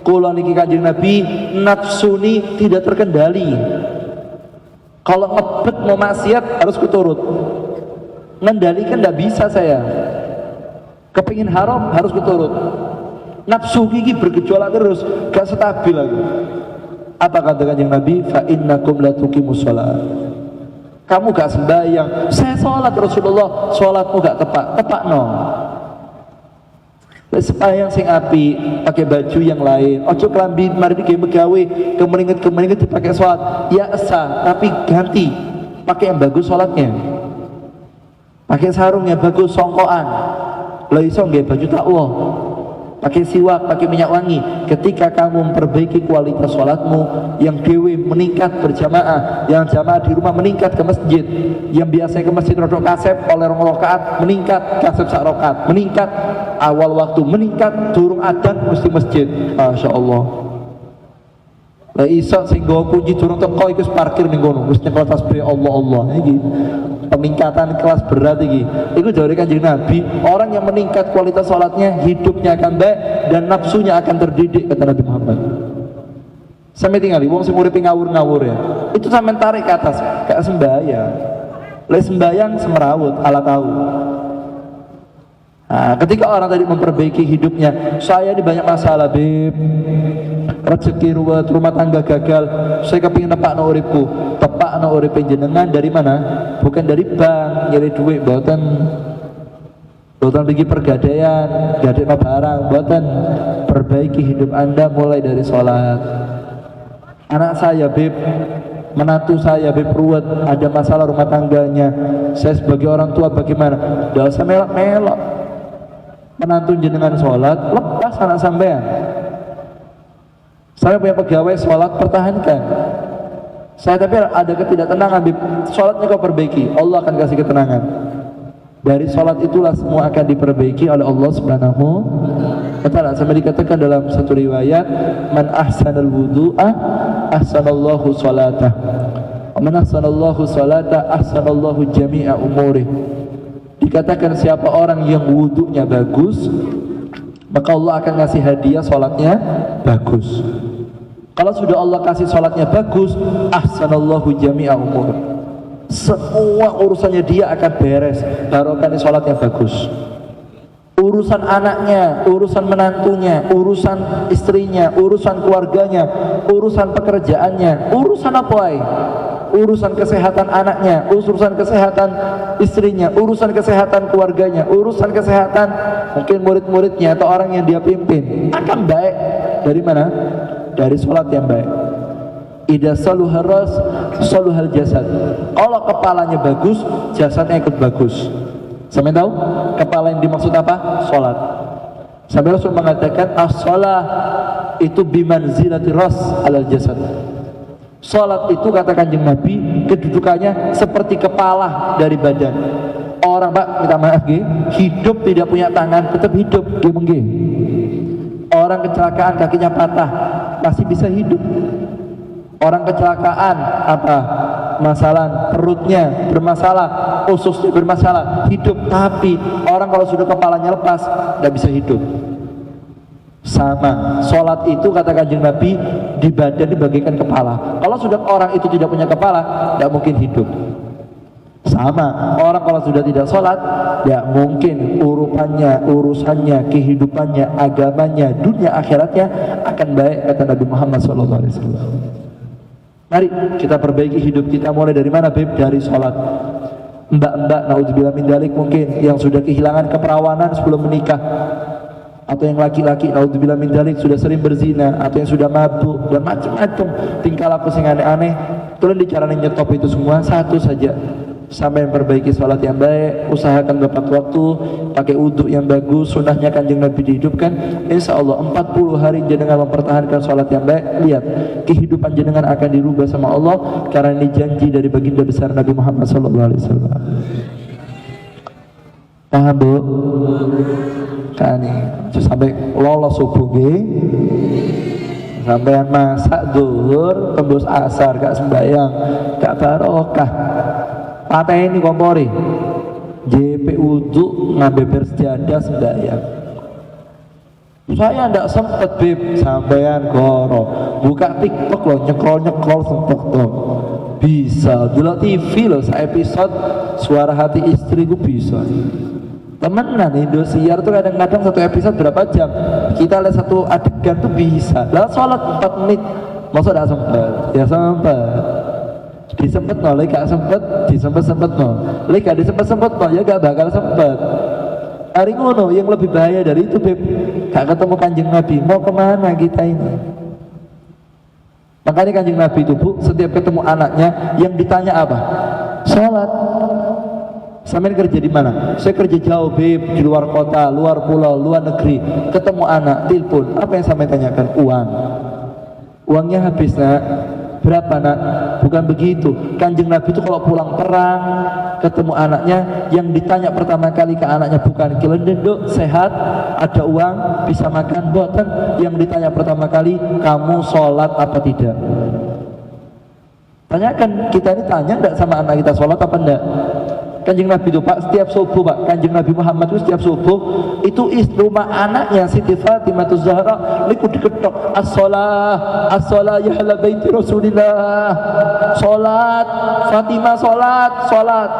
kula niki Kanjeng Nabi nafsuni tidak terkendali. Kalau ngebet mau maksiat harus kuturut. Ngendalikan tidak bisa saya. Kepingin haram harus keturut. Nafsu gigi bergejolak terus, gak stabil lagi. Apa kata Kanjeng Nabi? Fa innakum la tuqimus shalah. Kamu gak sembahyang. Saya sholat Rasulullah, sholatmu gak tepak no. Sembahyang sing api, pakai baju yang lain. Ojo kelambi mari digawe megawe, kemeninget dipakai sholat. Ya sah, tapi ganti. Pakai yang bagus sholatnya. Pakai sarung yang bagus, songkoan. Lah iso nggih baju takwa. Pakai siwak, pakai minyak wangi. Ketika kamu memperbaiki kualitas sholatmu, yang dewe meningkat berjamaah, yang jamaah di rumah meningkat ke masjid, yang biasa ke masjid rodok kasep oleh 2 rakaat meningkat kasep 1 rakaat, meningkat awal waktu, meningkat durung adzan mesti masjid. Masya Allah. Lah iso sing nggawa kunci durung teko iku parkir ning kono, wis nyekel tasbih Allah iki. Peningkatan kelas berat iki. Iku jare Kanjeng Nabi, orang yang meningkat kualitas salatnya, hidupnya akan baik dan nafsunya akan terdidik, kata Nabi Muhammad. Sampai tinggali wong sing uripe ngawur-ngawur ya. Itu sampean tarik ke atas, gak sembahyang. Le sembahyang semerawut ala tahu. Nah, ketika orang tadi memperbaiki hidupnya, saya di banyak masalah, Beb. Rezeki ruwet, rumah tangga gagal, saya kepingin nepakno uripku. Tepakno urip jenengan dari mana? Bukan dari bank, nyari duit, mboten pergi pergadaian, gadekno barang, mboten. Perbaiki hidup Anda mulai dari sholat. Anak saya, Beb, menantu saya, Beb, ruwet, ada masalah rumah tangganya. Saya sebagai orang tua bagaimana? Nggak usah melok-melok. Menantu jenengan sholat, lepas anak sampean. Saya punya pegawai sholat, pertahankan. Saya tapi ada ketidaktenangan, Bib. Sholatnya kau perbaiki, Allah akan kasih ketenangan. Dari sholat itulah semua akan diperbaiki oleh Allah Subhanahu wa ta'ala. Sampai dikatakan dalam satu riwayat, man ahsanal wudu'a ahsanallahu sholatah, man ahsanallahu sholatah ahsanallahu jami'a umurih. Dikatakan siapa orang yang wudunya bagus, maka Allah akan ngasih hadiah sholatnya bagus. Kalau sudah Allah kasih sholatnya bagus, ahsanallahu jami'a umur, semua urusannya dia akan beres barokah sholatnya bagus. Urusan anaknya, urusan menantunya, urusan istrinya, urusan keluarganya, urusan pekerjaannya, urusan apa ya? Urusan kesehatan anaknya, urusan kesehatan istrinya, urusan kesehatan keluarganya, urusan kesehatan mungkin murid-muridnya atau orang yang dia pimpin akan baik. Dari mana? Dari sholat yang baik. Idza saluhar ras saluhal jasad. Kalau kepalanya bagus, jasadnya ikut bagus. Sampai tahu kepala yang dimaksud apa? Sholat. Sampai Rasul mengatakan as-shalah itu bimanzilati ras alal jasad. Sholat itu kata Kanjeng Nabi kedudukannya seperti kepala dari badan. Orang, Pak, minta maaf hidup tidak punya tangan tetap hidup nggih. Orang kecelakaan kakinya patah masih bisa hidup. Orang kecelakaan apa? Masalah perutnya bermasalah, ususnya bermasalah, hidup. Tapi orang kalau sudah kepalanya lepas tidak bisa hidup. Sama, sholat itu kata Kanjeng Nabi di badan dibagikan kepala. Kalau sudah orang itu tidak punya kepala, tidak mungkin hidup. Sama, orang kalau sudah tidak sholat, tidak mungkin urusannya, kehidupannya, agamanya, dunia akhiratnya akan baik, kata Nabi Muhammad SAW. Mari kita perbaiki hidup kita mulai dari mana, Beb? Dari sholat. Mbak-mbak, naudzubillah min dzalik, mungkin yang sudah kehilangan keperawanan sebelum menikah, atau yang laki-laki naudzubillah min dzalik sudah sering berzina, atau yang sudah mabuk dan macam-macam tingkah laku sing aneh-aneh. Tolong dicaranya nyetop itu semua satu saja. Sampai memperbaiki sholat yang baik, usahakan tepat waktu, pakai wudhu yang bagus, sunnahnya Kanjeng Nabi dihidupkan. Insya Allah 40 hari jenengan mempertahankan sholat yang baik, lihat kehidupan jenengan akan dirubah sama Allah, karena ini janji dari baginda besar Nabi Muhammad SAW. Paham, Bu? Kan sampai lolos subuh sampai masak zuhur tembus asar gak sembahyang, gak barokah. Patah ini kompori JP wudhu ngambil bersejadah sembahyang. Saya ndak sempet, Beb, sampean goro buka TikTok loh, nyekrol sempet dong. Bisa. Delok TV loh, episode Suara Hati Istri ku bisa. Temenan Indosiar tuh kadang-kadang satu episode berapa jam. Kita lihat satu adegan tuh bisa. Lah sholat 4 menit. Masa gak sempet? Ya sempet. Disempet no, lagi gak sempet, disempet no. Lagi gak disempet no, ya gak bakal sempet. Hari ngono yang lebih bahaya dari itu, Beb. Gak ketemu Kanjeng Nabi. Mau kemana kita ini? Makanya Kanjeng Nabi itu, Bu, setiap ketemu anaknya yang ditanya apa? Sholat. Sampai kerja di mana? Saya kerja jauh, Beb, di luar kota, luar pulau, luar negeri. Ketemu anak, telepon. Apa yang sampai tanyakan? Uang. Uangnya habis, Nak. Berapa, Nak? Bukan begitu. Kanjeng Nabi itu kalau pulang perang, ketemu anaknya, yang ditanya pertama kali ke anaknya bukan kilendenduk, sehat, ada uang, bisa makan, boten. Yang ditanya pertama kali, kamu sholat apa tidak? Tanyakan, kita ini tanya enggak sama anak kita sholat apa enggak? Kanjeng Nabi itu, Pak, setiap subuh, Pak, Kanjeng Nabi Muhammad itu setiap subuh itu rumah anaknya Siti Fatimah Zahra niku diketok as-shalah ya ahla baiti Rasulillah, salat Fatimah, salat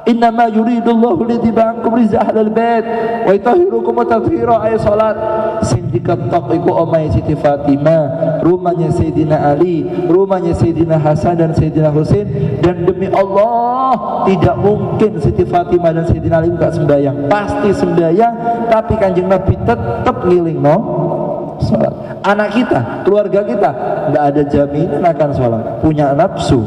innama yuridullahu lidhibankum rizah ahlal bait wa yutahhirukum tathhira. Ay salat sing diketok iku omahe Siti Fatimah, rumahnya Sayyidina Ali, rumahnya Sayyidina Hasan dan Sayyidina Husain. Dan demi Allah tidak mungkin Siti Fatimah dan Sayyidina Ali enggak sembahyang, pasti sembahyang. Tapi Kanjeng Nabi tetap ngiling no salat. Anak kita, keluarga kita enggak ada jaminan akan salat, punya nafsu.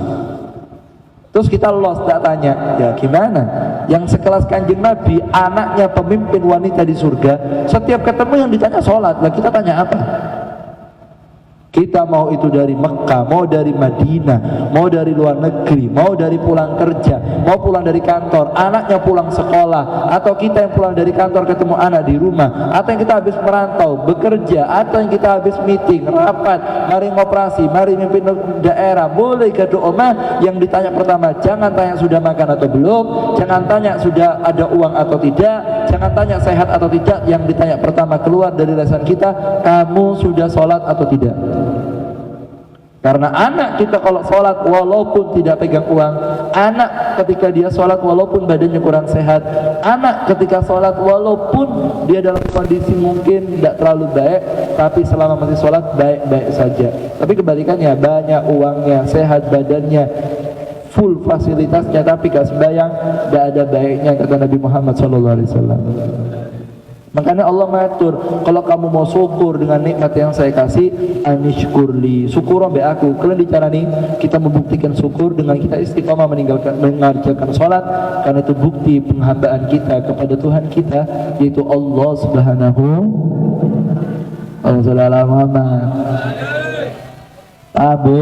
Terus kita lost, tak tanya, ya gimana? Yang sekelas Kanjeng Nabi, anaknya pemimpin wanita di surga, setiap ketemu yang ditanya sholat, lah kita tanya apa? Kita mau itu dari Mekah, mau dari Madinah, mau dari luar negeri, mau dari pulang kerja, mau pulang dari kantor, anaknya pulang sekolah, atau kita yang pulang dari kantor ketemu anak di rumah, atau yang kita habis merantau, bekerja, atau yang kita habis meeting, rapat, mari ngoperasi, mari mimpin daerah, boleh ke omah. Yang ditanya pertama, jangan tanya sudah makan atau belum, jangan tanya sudah ada uang atau tidak, jangan tanya sehat atau tidak. Yang ditanya pertama keluar dari lisan kita, kamu sudah sholat atau tidak? Karena anak kita kalau sholat walaupun tidak pegang uang, anak ketika dia sholat walaupun badannya kurang sehat, anak ketika sholat walaupun dia dalam kondisi mungkin tidak terlalu baik, tapi selama masih sholat baik-baik saja. Tapi kebalikannya, banyak uangnya, sehat badannya, full fasilitasnya, tapi gak sembahyang, gak ada baiknya, kata Nabi Muhammad SAW. Makanya Allah mengatur, kalau kamu mau syukur dengan nikmat yang saya kasih, anishkurli, syukur sampai aku. Kalian bicara nih, kita membuktikan syukur dengan kita istiqomah mengerjakan sholat, karena itu bukti penghambaan kita kepada Tuhan kita, yaitu Allah Subhanahu wa ta'ala. Abu,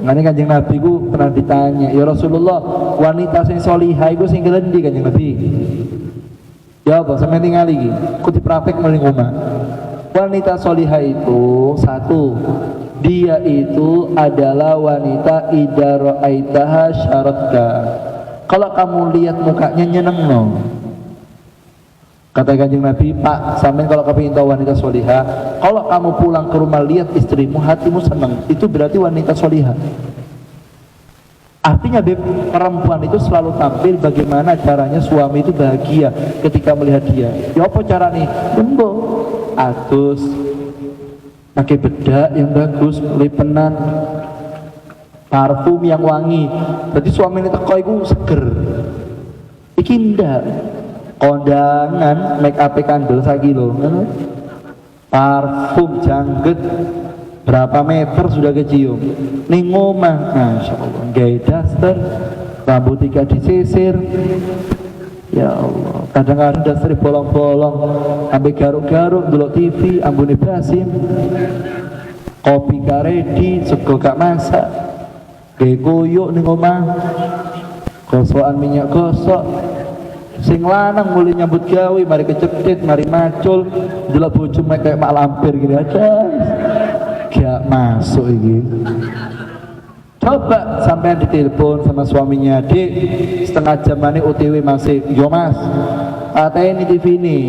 makanya Kanjeng Nabi ku pernah ditanya, ya Rasulullah, wanita sing solihah iku sing ngendi Kanjeng Nabi? Jawab, sampai tinggal lagi, aku dipraktek meling rumah. Wanita solihah itu satu, dia itu adalah wanita idza ra'aitaha syaratka. Kalau kamu lihat mukanya nyeneng no. Kata Kanjeng Nabi, Pak, sampai kalau kamu ingin tahu wanita solihah, kalau kamu pulang ke rumah lihat istrimu, hatimu senang, itu berarti wanita solihah. Artinya perempuan itu selalu tampil bagaimana caranya suami itu bahagia ketika melihat dia. Ya apa cara nih? Lembut, atus, pakai bedak yang bagus, lipenan, parfum yang wangi. Jadi suami ini teko iku seger. Iki ndak kondangan make up kandel sakilo. Parfum jangget berapa meter sudah kecium. Ning omah, Masya Allah, gaya daster, rambut tidak disisir. Ya Allah, kadang-kadang daster bolong-bolong, ambil garuk-garuk, dulu TV, ambune basim, kopi gak ready, sego gak masak, gaya koyok ning omah, gosokan minyak gosok. Sing lanang mulai nyambut gawe, mari kecepit, mari macul, delok bojo mek kayak mak lampir gini aja. Gak masuk ini. Coba sampai ditelepon sama suaminya, Dik, setengah jam ini OTW masih. Yo Mas, ini TV ini,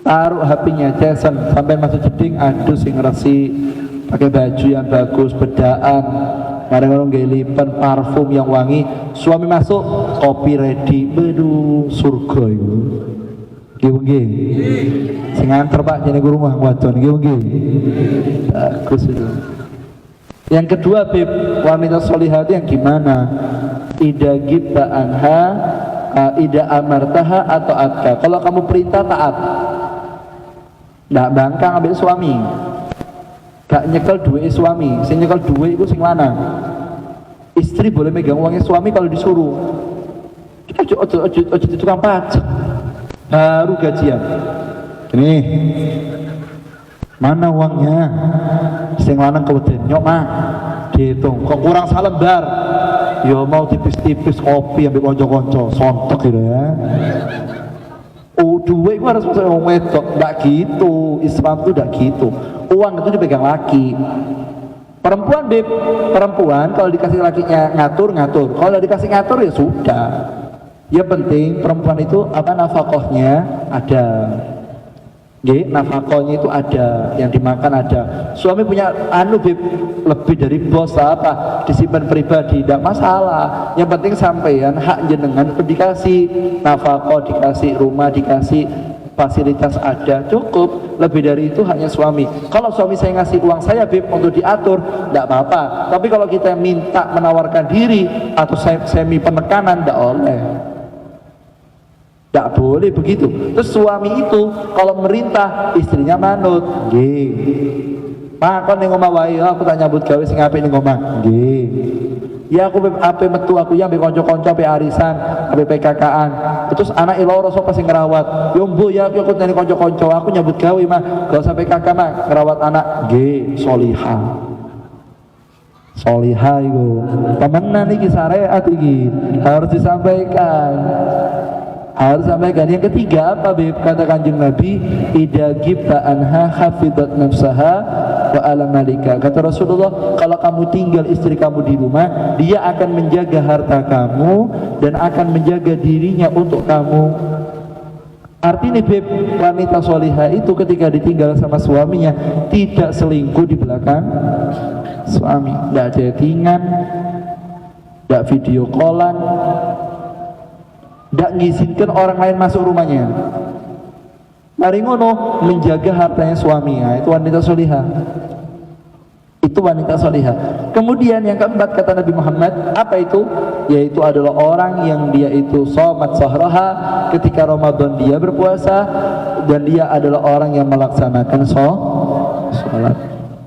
taruh HP-nya, cesen sampai masuk jeding, aduh sing resi, pakai baju yang bagus, bedaan, Mari ngono nggih lipen parfum yang wangi, suami masuk, kopi ready. Bedu surga itu. Nggih. Sing nganter Pak jenenge rumah wadon nggih. Bagus itu. Yang kedua, Bib, wanita solihah yang gimana? Ida gibta anha, ida amartaha atau atka. Kalau kamu perintah taat, nggak bangkang ambil suami, gak nyekel duit suami. Sing nyekel duit itu sing lanang. Istri boleh megang uangnya suami kalau disuruh. Ojo tukang pajak. Baru gajian. Ini mana uangnya? Sing lanang keweden nyok mah dihitung. Kok kurang salembar? Ya mau tipis-tipis kopi ambil konco-konco, sontok gitu ya. Duit itu harus masuk orang wedok, enggak gitu. Islam itu enggak gitu. Uang itu dipegang laki. Perempuan, Beb, perempuan kalau dikasih lakinya ngatur. Kalau dikasih ngatur ya sudah. Ya penting perempuan itu apa, nafkahnya ada. Nafkahnya itu ada, yang dimakan ada. Suami punya Beb, lebih dari bos apa, disimpan pribadi, tidak masalah. Yang penting sampean hak jenengan itu dikasih nafkah, dikasih rumah, dikasih fasilitas ada, cukup. Lebih dari itu hanya suami. Kalau suami saya ngasih uang saya, Beb, untuk diatur, tidak apa-apa. Tapi kalau kita minta menawarkan diri atau semi penekanan, tidak oleh. Tidak boleh begitu. Terus suami itu kalau merintah, istrinya manut. Pak, kon ning omah wae, aku tak nyambut gawe sing apik ning omah. Nggih. Ya aku ape metu aku ya ambek kanca-kanca ape arisan, ape PKK-an. Terus anak loro sapa sing ngrawat? Yo mbuh ya aku nang kanca-kanca, aku nyambut gawe mah, gak usah PKK mah, ngrawat anak. Nggih, solihah. Solihah itu temenan iki syariat iki, harus disampaikan. Harus sampaikan. Yang ketiga apa, Beb? Kata Kanjeng Nabi, idza gibta anha hafidat nafsaha wa ala malika. Kata Rasulullah, kalau kamu tinggal istri kamu di rumah, dia akan menjaga harta kamu dan akan menjaga dirinya untuk kamu. Artinya, Beb, wanita solihah itu ketika ditinggal sama suaminya tidak selingkuh di belakang suami, tidak chattingan, tidak video callan, tidak ngizinkan orang lain masuk rumahnya. Mari ngono, menjaga hartanya suami. Nah, itu wanita solihah. Itu wanita solihah. Kemudian yang keempat kata Nabi Muhammad, apa itu? Yaitu adalah orang yang dia itu shomat sahraha, ketika Ramadan dia berpuasa, dan dia adalah orang yang melaksanakan sholat.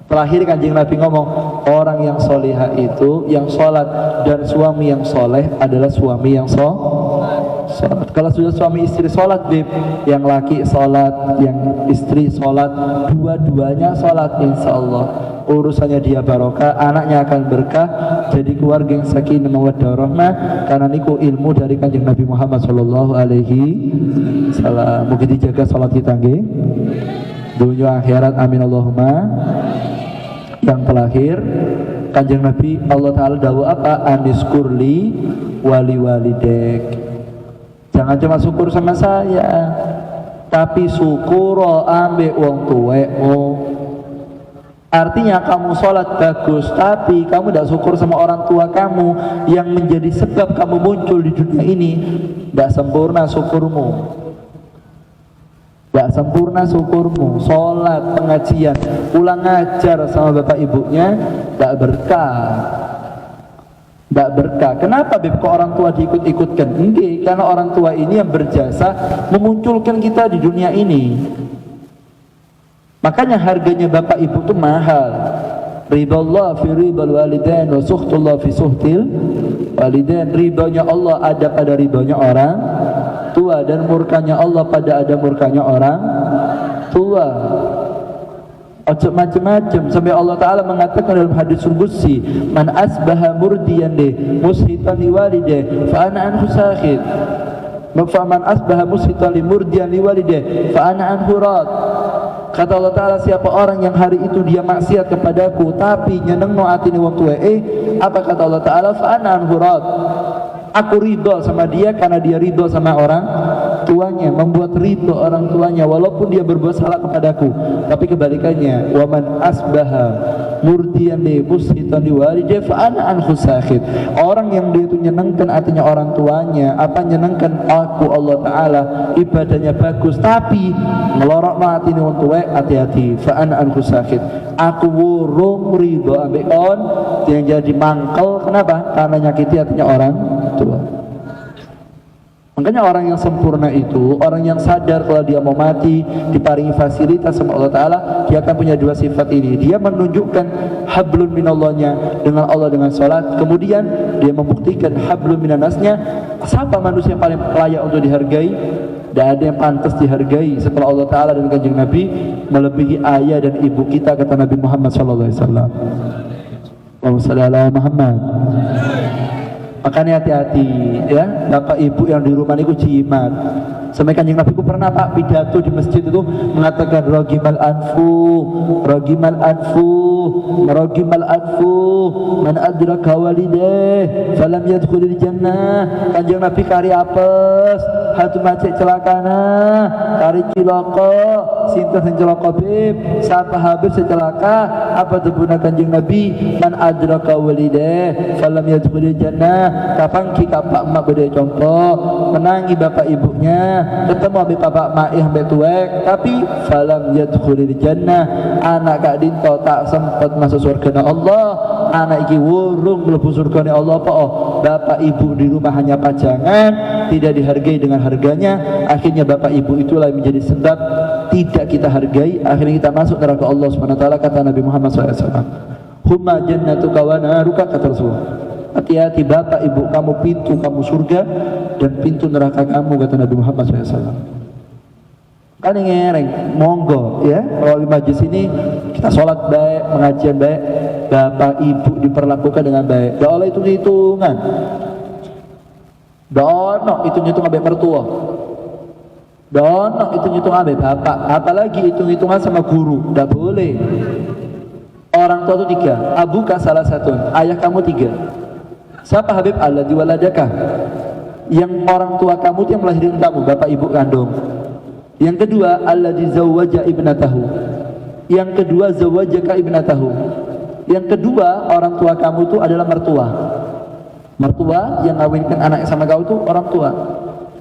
Terakhir Kanjeng Nabi ngomong, orang yang solihah itu yang sholat, dan suami yang soleh adalah suami yang sholat. Kalau sudah suami istri sholat, Beb, yang laki sholat, yang istri sholat, dua-duanya sholat, insya Allah urusannya dia barokah, anaknya akan berkah, jadi keluarga yang sakinah mawaddah rahmah. Karena niku ilmu dari Kanjeng Nabi Muhammad sallallahu alaihi wasallam. Mungkin dijaga sholat kita nggih, dunia akhirat, amin Allahumma. Yang terakhir Kanjeng Nabi Allah Ta'ala dawuh apa? Aniskurli wali walidek. Jangan cuma syukur sama saya, tapi syukur ambek wong tuwekmu. Artinya kamu sholat bagus, tapi kamu tidak syukur sama orang tua kamu yang menjadi sebab kamu muncul di dunia ini. Tidak sempurna syukurmu, tidak sempurna syukurmu. Sholat, pengajian, pulang ngajar sama bapak ibunya, tidak berkah. Tidak berkah. Kenapa, Beb, kok orang tua diikut-ikutkan? Enggak, karena orang tua ini yang berjasa memunculkan kita di dunia ini. Makanya harganya bapak ibu itu mahal. Ridallah fi ridal walidain wa suhtullah fi suhtil walidain. Ridhonya Allah ada pada ridhonya orang tua, dan murkanya Allah pada ada murkanya orang tua. Ojo macam-macam, sampai Allah Ta'ala mengatakan dalam hadis qudsi, man asbaha murdiyan mushitan liwalidayhi fa ana anhu sakhid, fa man asbaha mushitan limurdiyan liwalidayhi fa ana anhu rad. Kata Allah Ta'ala, siapa orang yang hari itu dia maksiat kepadaku tapi nyenengno atine wong tuwa, apa kata Allah Ta'ala? Fa ana anhu rad. Aku ridho sama dia karena dia ridho sama orang tuanya, membuat ridho orang tuanya walaupun dia berbuat salah kepadaku. Tapi kebalikannya, waman asbaha murdiyan li mushitan liwalidayhi fa ana anhu sakhit. Orang yang dia itu nyenangkan artinya orang tuanya, apa nyenangkan aku Allah Taala, ibadahnya bagus tapi ngelorokno atine wong tuwek, hati-hati, fa ana anhu sakhit. Aku wurung ridho ambek on yang jadi mangkel. Kenapa? Karena nyakiti hatinya orang tua. Makanya orang yang sempurna itu orang yang sadar kalau dia mau mati diparingi fasilitas sama Allah Ta'ala, dia akan punya dua sifat ini. Dia menunjukkan hablun minallahnya dengan Allah dengan sholat, kemudian dia membuktikan hablun minannasnya. Siapa manusia yang paling layak untuk dihargai? Tidak ada yang pantas dihargai setelah Allah Ta'ala dan Kanjeng Nabi melebihi ayah dan ibu kita, kata Nabi Muhammad SAW. Allahumma shalli ala Muhammad. Makanya hati-hati ya, bapak ibu yang di rumah niku jimat. Sampai Kanjeng Nabi ku pernah Pak pidato di masjid itu mengatakan rogimal anfu, rogimal anfu, rogimal anfu, man adraka walideh, falam yadkhulil jannah. Kanjeng Nabi kari apes, hatu macet celakana, kari ciloko, sinten sing celaka bib, sapa habis secelaka, apa tebuna Kanjeng Nabi, man adraka walideh, falam yadkhulil jannah. Kapan ki kapak mak bede contoh, menangi bapak ibunya, ketemu habis bapak mak ambek tuwek, tapi falam yadkhulil jannah, anak kak dinto tak sempat masuk surga Allah, anak iki wurung mlebu surga Allah apa bapak ibu di rumah hanya pajangan, tidak dihargai dengan harganya. Akhirnya bapak ibu itulah yang menjadi sebab tidak kita hargai, akhirnya kita masuk neraka Allah Subhanahu wa taala, kata Nabi Muhammad SAW. Huma jannatuka wa naruka, kata Rasulullah. Hati-hati bapak ibu kamu pintu kamu surga dan pintu neraka kamu, kata Nabi Muhammad SAW. Kan ngereng, monggo ya, melalui majlis ini kita sholat baik, pengajian baik, bapak ibu diperlakukan dengan baik. Ya Allah, hitung-hitungan, dono hitung-hitungan baik mertua, dono hitung-hitungan baik bapak, apalagi hitung-hitungan sama guru, tidak boleh. Orang tua itu tiga, abuka salah satu, ayah kamu tiga. Siapa Habib? Alladzi waladaka, yang orang tua kamu itu yang melahirkan kamu, bapak ibu kandung. Yang kedua, alladzi zawwaja ibnatahu, yang kedua zawwajaka ibnatahu. Yang kedua, orang tua kamu itu adalah mertua. Mertua yang ngawinkan anak sama kau itu orang tua.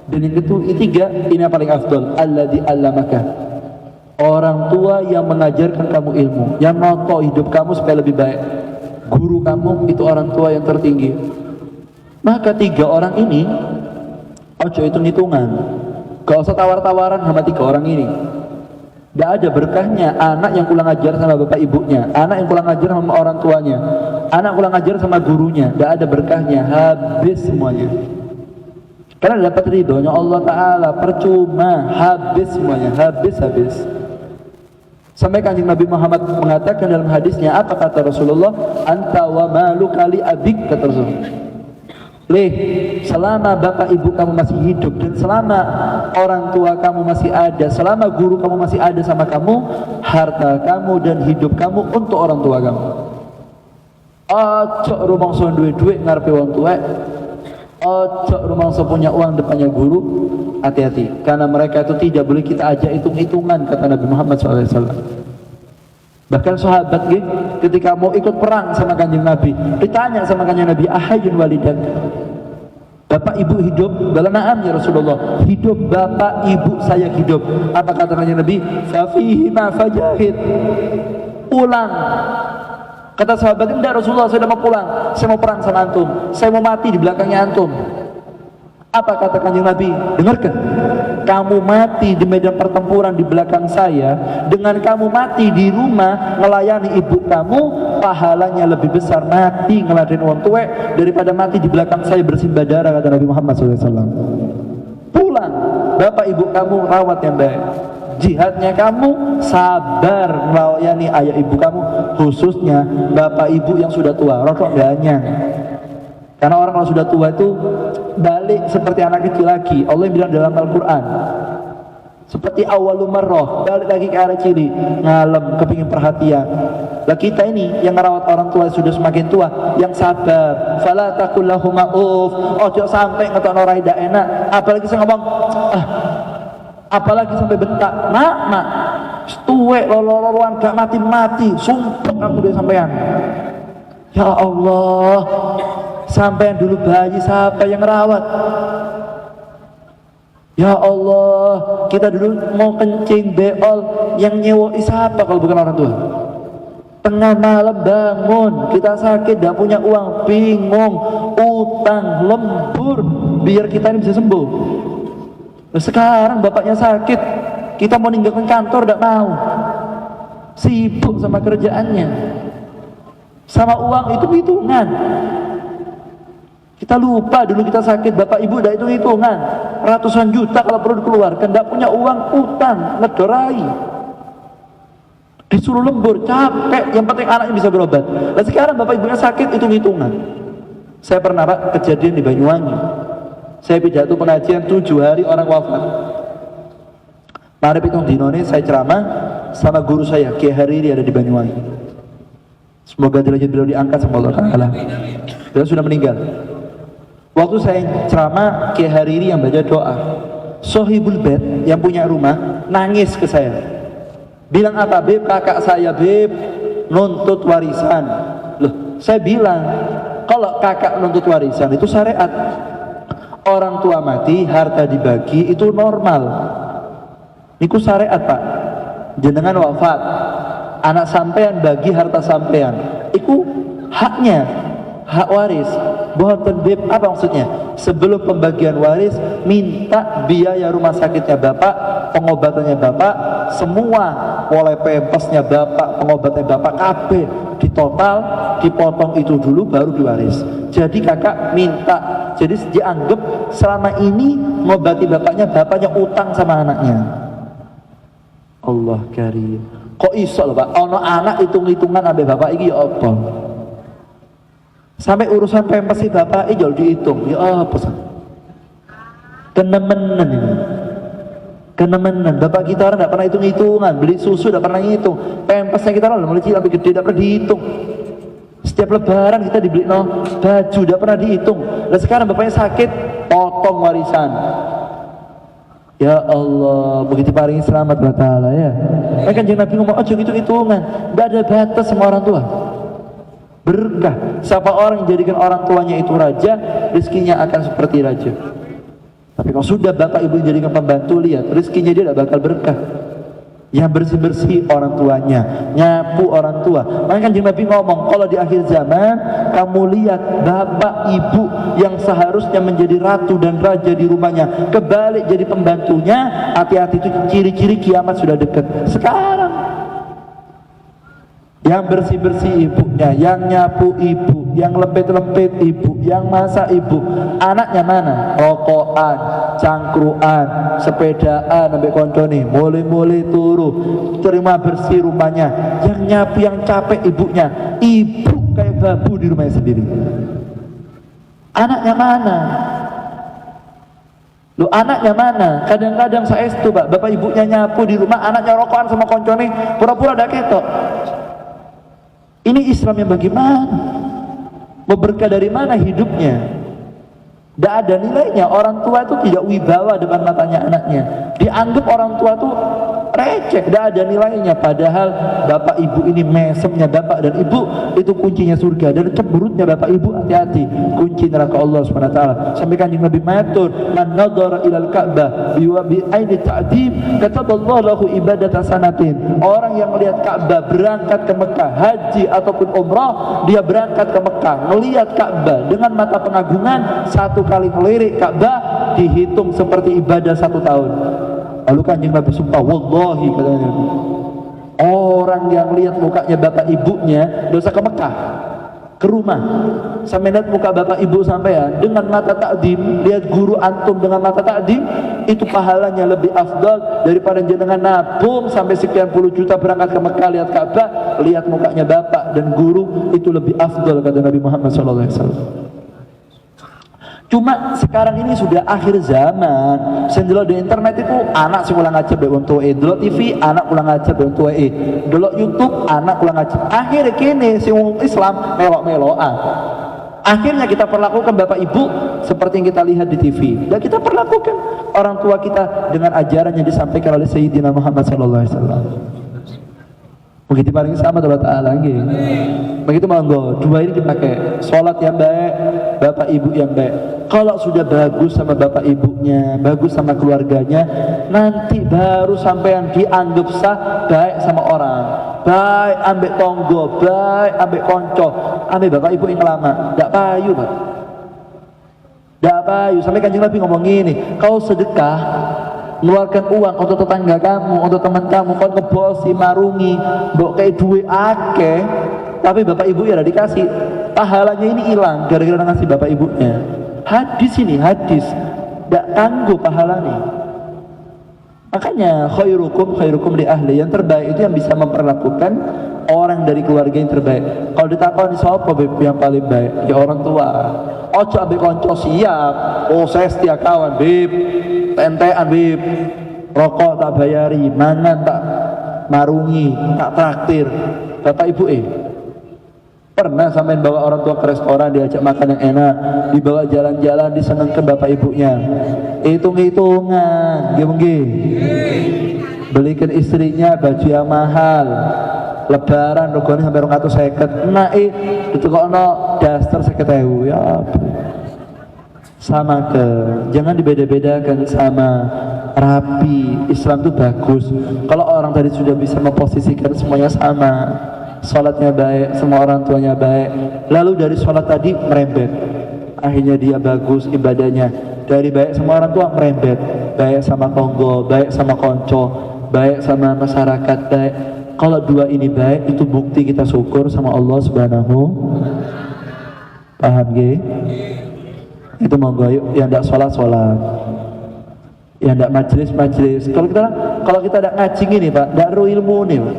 Dan yang ketiga, ini yang paling afdol, alladzi allamaka, orang tua yang mengajarkan kamu ilmu, yang noto hidup kamu supaya lebih baik. Guru kamu itu orang tua yang tertinggi. Maka tiga orang ini ojo hitung-hitungan, gak usah tawar-tawaran sama tiga orang ini. Gak ada berkahnya anak yang kurang ajar sama bapak ibunya, anak yang kurang ajar sama orang tuanya, anak kurang ajar sama gurunya. Gak ada berkahnya, habis semuanya. Karena dapat ridhonya Allah Ta'ala, percuma, habis semuanya, habis. Sampai Kanjeng Nabi Muhammad mengatakan dalam hadisnya, apa kata Rasulullah? Anta wa maluka li abik, kata Rasulullah. Selama bapak ibu kamu masih hidup dan selama orang tua kamu masih ada, selama guru kamu masih ada sama kamu, harta kamu dan hidup kamu untuk orang tua kamu. Ojo rumangsa duwe-duwe ngarepe wong tuwek, ojo rumangsa punya uang depannya guru. Hati-hati, karena mereka itu tidak boleh kita ajak hitung-hitungan, kata Nabi Muhammad SAW. Bahkan sahabat ketika mau ikut perang sama Kanjeng Nabi, ditanya sama Kanjeng Nabi, ahayyun walidak, bapak ibu hidup? Bala na'am ya Rasulullah, hidup, bapak ibu saya hidup. Apa kata Kanjeng Nabi? Fafihi ma fajahid, pulang. Kata sahabat, tidak Rasulullah, saya sudah mau pulang, saya mau perang sama antum, saya mau mati di belakangnya antum. Apa kata Kanjeng Nabi? Dengarkan, kamu mati di medan pertempuran di belakang saya dengan kamu mati di rumah melayani ibu kamu, pahalanya lebih besar mati ngeladen wong tuwek daripada mati di belakang saya bersimbah darah, kata Nabi Muhammad SAW. Pulang, bapak ibu kamu rawat yang baik, jihadnya kamu sabar melayani ayah ibu kamu, khususnya bapak ibu yang sudah tua, rokok ganyang. Karena orang kalau sudah tua itu balik seperti anak kecil lagi. Allah yang bilang dalam Al-Quran, seperti awalul marrah, balik lagi ke arah cili, ngalem, kepingin perhatian. Lah kita ini yang merawat orang tua sudah semakin tua, yang sabar. Fala taqul lahum ojo sampai ngetokno ora enak. Apalagi saya ngomong, apalagi sampai bentak, nak tuwek lololoan gak mati-mati, sumpah aku udah sampean. Ya Allah, sampean dulu bayi siapa yang rawat? Ya Allah, kita dulu mau kencing beol yang nyewoi siapa kalau bukan orang tua? Tengah malam bangun, kita sakit, gak punya uang, bingung, utang, lembur, biar kita ini bisa sembuh. Nah, sekarang bapaknya sakit, kita mau ninggalkan kantor gak mau, sibuk sama kerjaannya, sama uang itu hitungan. Kita lupa dulu kita sakit, bapak ibu udah hitung-hitungan ratusan juta kalau perlu dikeluarkan, gak punya uang, utang, ngedorai, disuruh lembur, capek, yang penting anaknya bisa berobat. Nah sekarang bapak ibunya sakit, hitung-hitungan. Saya pernah Pak kejadian di Banyuwangi, saya pidato pengajian 7 hari orang wafat. Mari hitung dinone saya ceramah sama guru saya Kiai Hariri ada di Banyuwangi, semoga derajat beliau diangkat sama Allah Ta'ala. Beliau sudah meninggal. Waktu saya ceramah, Kiai Hariri yang baca doa, Sohibul Bed yang punya rumah nangis ke saya, bilang apa? Beb, kakak saya Beb nuntut warisan. Loh, saya bilang kalau kakak nuntut warisan itu syariat, orang tua mati harta dibagi itu normal, niku syariat Pak. Jenengan wafat, anak sampean bagi harta sampean, itu haknya, hak waris. Boten Beb, apa maksudnya? Sebelum pembagian waris minta biaya rumah sakitnya bapak, pengobatannya bapak, semua, mulai pempesnya bapak, pengobatannya bapak, KB di total dipotong itu dulu baru diwaris. Jadi kakak minta, jadi dianggap selama ini ngobati bapaknya utang sama anaknya. Allah karim, kok iso loh Pak, ono anak hitung-hitungan ambil bapak ini ya apa? Sampai urusan pempes si bapak jual dihitung, ya apa sih? Kenemenan ini, kenemenan. Bapak kita orang tidak pernah hitung-hitungan, beli susu tidak pernah ngitung, pempesnya kita orang mulai cilik sampai gede tidak pernah dihitung. Setiap lebaran kita dibeli baju tidak pernah dihitung. Dan sekarang bapaknya sakit, potong warisan. Ya Allah, begitu paling selamat wa ta'ala ya. Kan Nabi ngomong, oh hitung-hitungan, tidak ada batas sama orang tua. Berkah. Siapa orang yang jadikan orang tuanya itu raja, rezekinya akan seperti raja. Tapi kalau sudah bapak ibu jadikan pembantu, lihat rezekinya dia tidak bakal berkah. Yang bersih-bersih orang tuanya, nyapu orang tua. Makanya kan Nabi ngomong, kalau di akhir zaman kamu lihat bapak ibu yang seharusnya menjadi ratu dan raja di rumahnya kebalik jadi pembantunya, hati-hati, itu ciri-ciri kiamat sudah dekat. Sekarang yang bersih-bersih ibunya, yang nyapu ibu, yang lempit-lempit ibu, yang masak ibu, anaknya mana? Rokokan, cangkruan, sepedaan sampai koncone, mulai-mulai turu, terima bersih rumahnya. Yang nyapu, yang capek ibunya, ibu kayak babu di rumahnya sendiri. Anaknya mana? Loh, anaknya mana? Kadang-kadang saya itu Pak, bapak ibunya nyapu di rumah, anaknya rokokan sama koncone, pura-pura ada ketok. Ini Islam yang bagaimana? Mau berkah dari mana hidupnya? Tidak ada nilainya. Orang tua itu tidak wibawa depan matanya anaknya. Dianggap orang tua itu receh, tidak ada nilainya. Padahal bapak ibu ini mesemnya bapak dan ibu itu kuncinya surga, dan cemberutnya bapak ibu hati-hati, kunci neraka Allah SWT. Sampai Kanjeng Nabi matur, man nadhara ilal Ka'bah bi aini ta'dim kataballahu lahu ibadata sanatin. Orang yang melihat Ka'bah, berangkat ke Mekah haji ataupun umrah, dia berangkat ke Mekah melihat Ka'bah dengan mata pengagungan, satu kali melirik Ka'bah dihitung seperti ibadah 1 tahun. Lalu Kanjeng Nabi sumpah, wallahi katanya, orang yang lihat mukanya bapak ibunya dosa ke Mekah, ke rumah sampai lihat muka bapak ibu sampean dengan mata takdim, lihat guru antum dengan mata takdim, itu pahalanya lebih afdal daripada jenengan nabung sampai sekian puluh juta berangkat ke Mekah lihat Ka'bah, lihat mukanya bapak dan guru itu lebih afdal, kata Nabi Muhammad SAW. Cuma sekarang ini sudah akhir zaman. Sendelok di internet itu anak sekolah ngajak be wong tuwe, delok TV anak ulang ngajak be wong tuwe, delok YouTube anak ulang ngajak. Akhirnya kene sing wong Islam melok-melokan. Akhirnya kita perlakukan bapak ibu seperti yang kita lihat di TV, dan kita perlakukan orang tua kita dengan ajaran yang disampaikan oleh Sayyidina Muhammad SAW. Begitu paling sama Allah Ta'ala. Begitu monggo, dua ini dipakai. Sholat yang baik, bapak ibu yang baik. Kalau sudah bagus sama bapak ibunya, bagus sama keluarganya, nanti baru sampean dianggap sah baik sama orang, baik ambek tonggo, baik ambek konco, ambek bapak ibu yang lama. Tidak payu Pak, tidak payu. Sampai Kanjeng Nabi ngomong gini, kau sedekah mengeluarkan uang untuk tetangga kamu, untuk teman kamu, kau ngebosi, marungi, mbok kayak duit akeh, tapi bapak ibu ya udah dikasih, pahalanya ini hilang gara-gara ngasih bapak ibunya. Hadis ini, hadis tidak tangguh pahalanya. Makanya khairukum li ahli, yang terbaik itu yang bisa memperlakukan orang dari keluarga yang terbaik. Kalau ditakoni siapa beb yang paling baik, ya orang tua. Ojo ambek konco siap, oh saya setia kawan beb, tentean beb, rokok tak bayari, mangan tak marungi, tak traktir. Bapak ibu pernah sampean bawa orang tua ke restoran, diajak makan yang enak, dibawa jalan-jalan, disenengkan bapak ibunya, hitung-hitungan gimana, belikan istrinya baju yang mahal, lebaran regane sampai 250, itu kok no daster 50.000 ya. Sama jangan dibeda-bedakan, sama rapi. Islam itu bagus kalau orang tadi sudah bisa memposisikan semuanya sama, sholatnya baik, semua orang tuanya baik, lalu dari sholat tadi merembet, akhirnya dia bagus ibadahnya, dari baik sama orang tua merembet, baik sama tonggo, baik sama konco, baik sama masyarakat, baik. Kalau dua ini baik, itu bukti kita syukur sama Allah Subhanahu. Paham ge? Itu monggo yuk, yang tidak sholat, yang tidak majelis. Kalau kita tidak ngaji gini Pak, tidak ru ilmu nih Pak.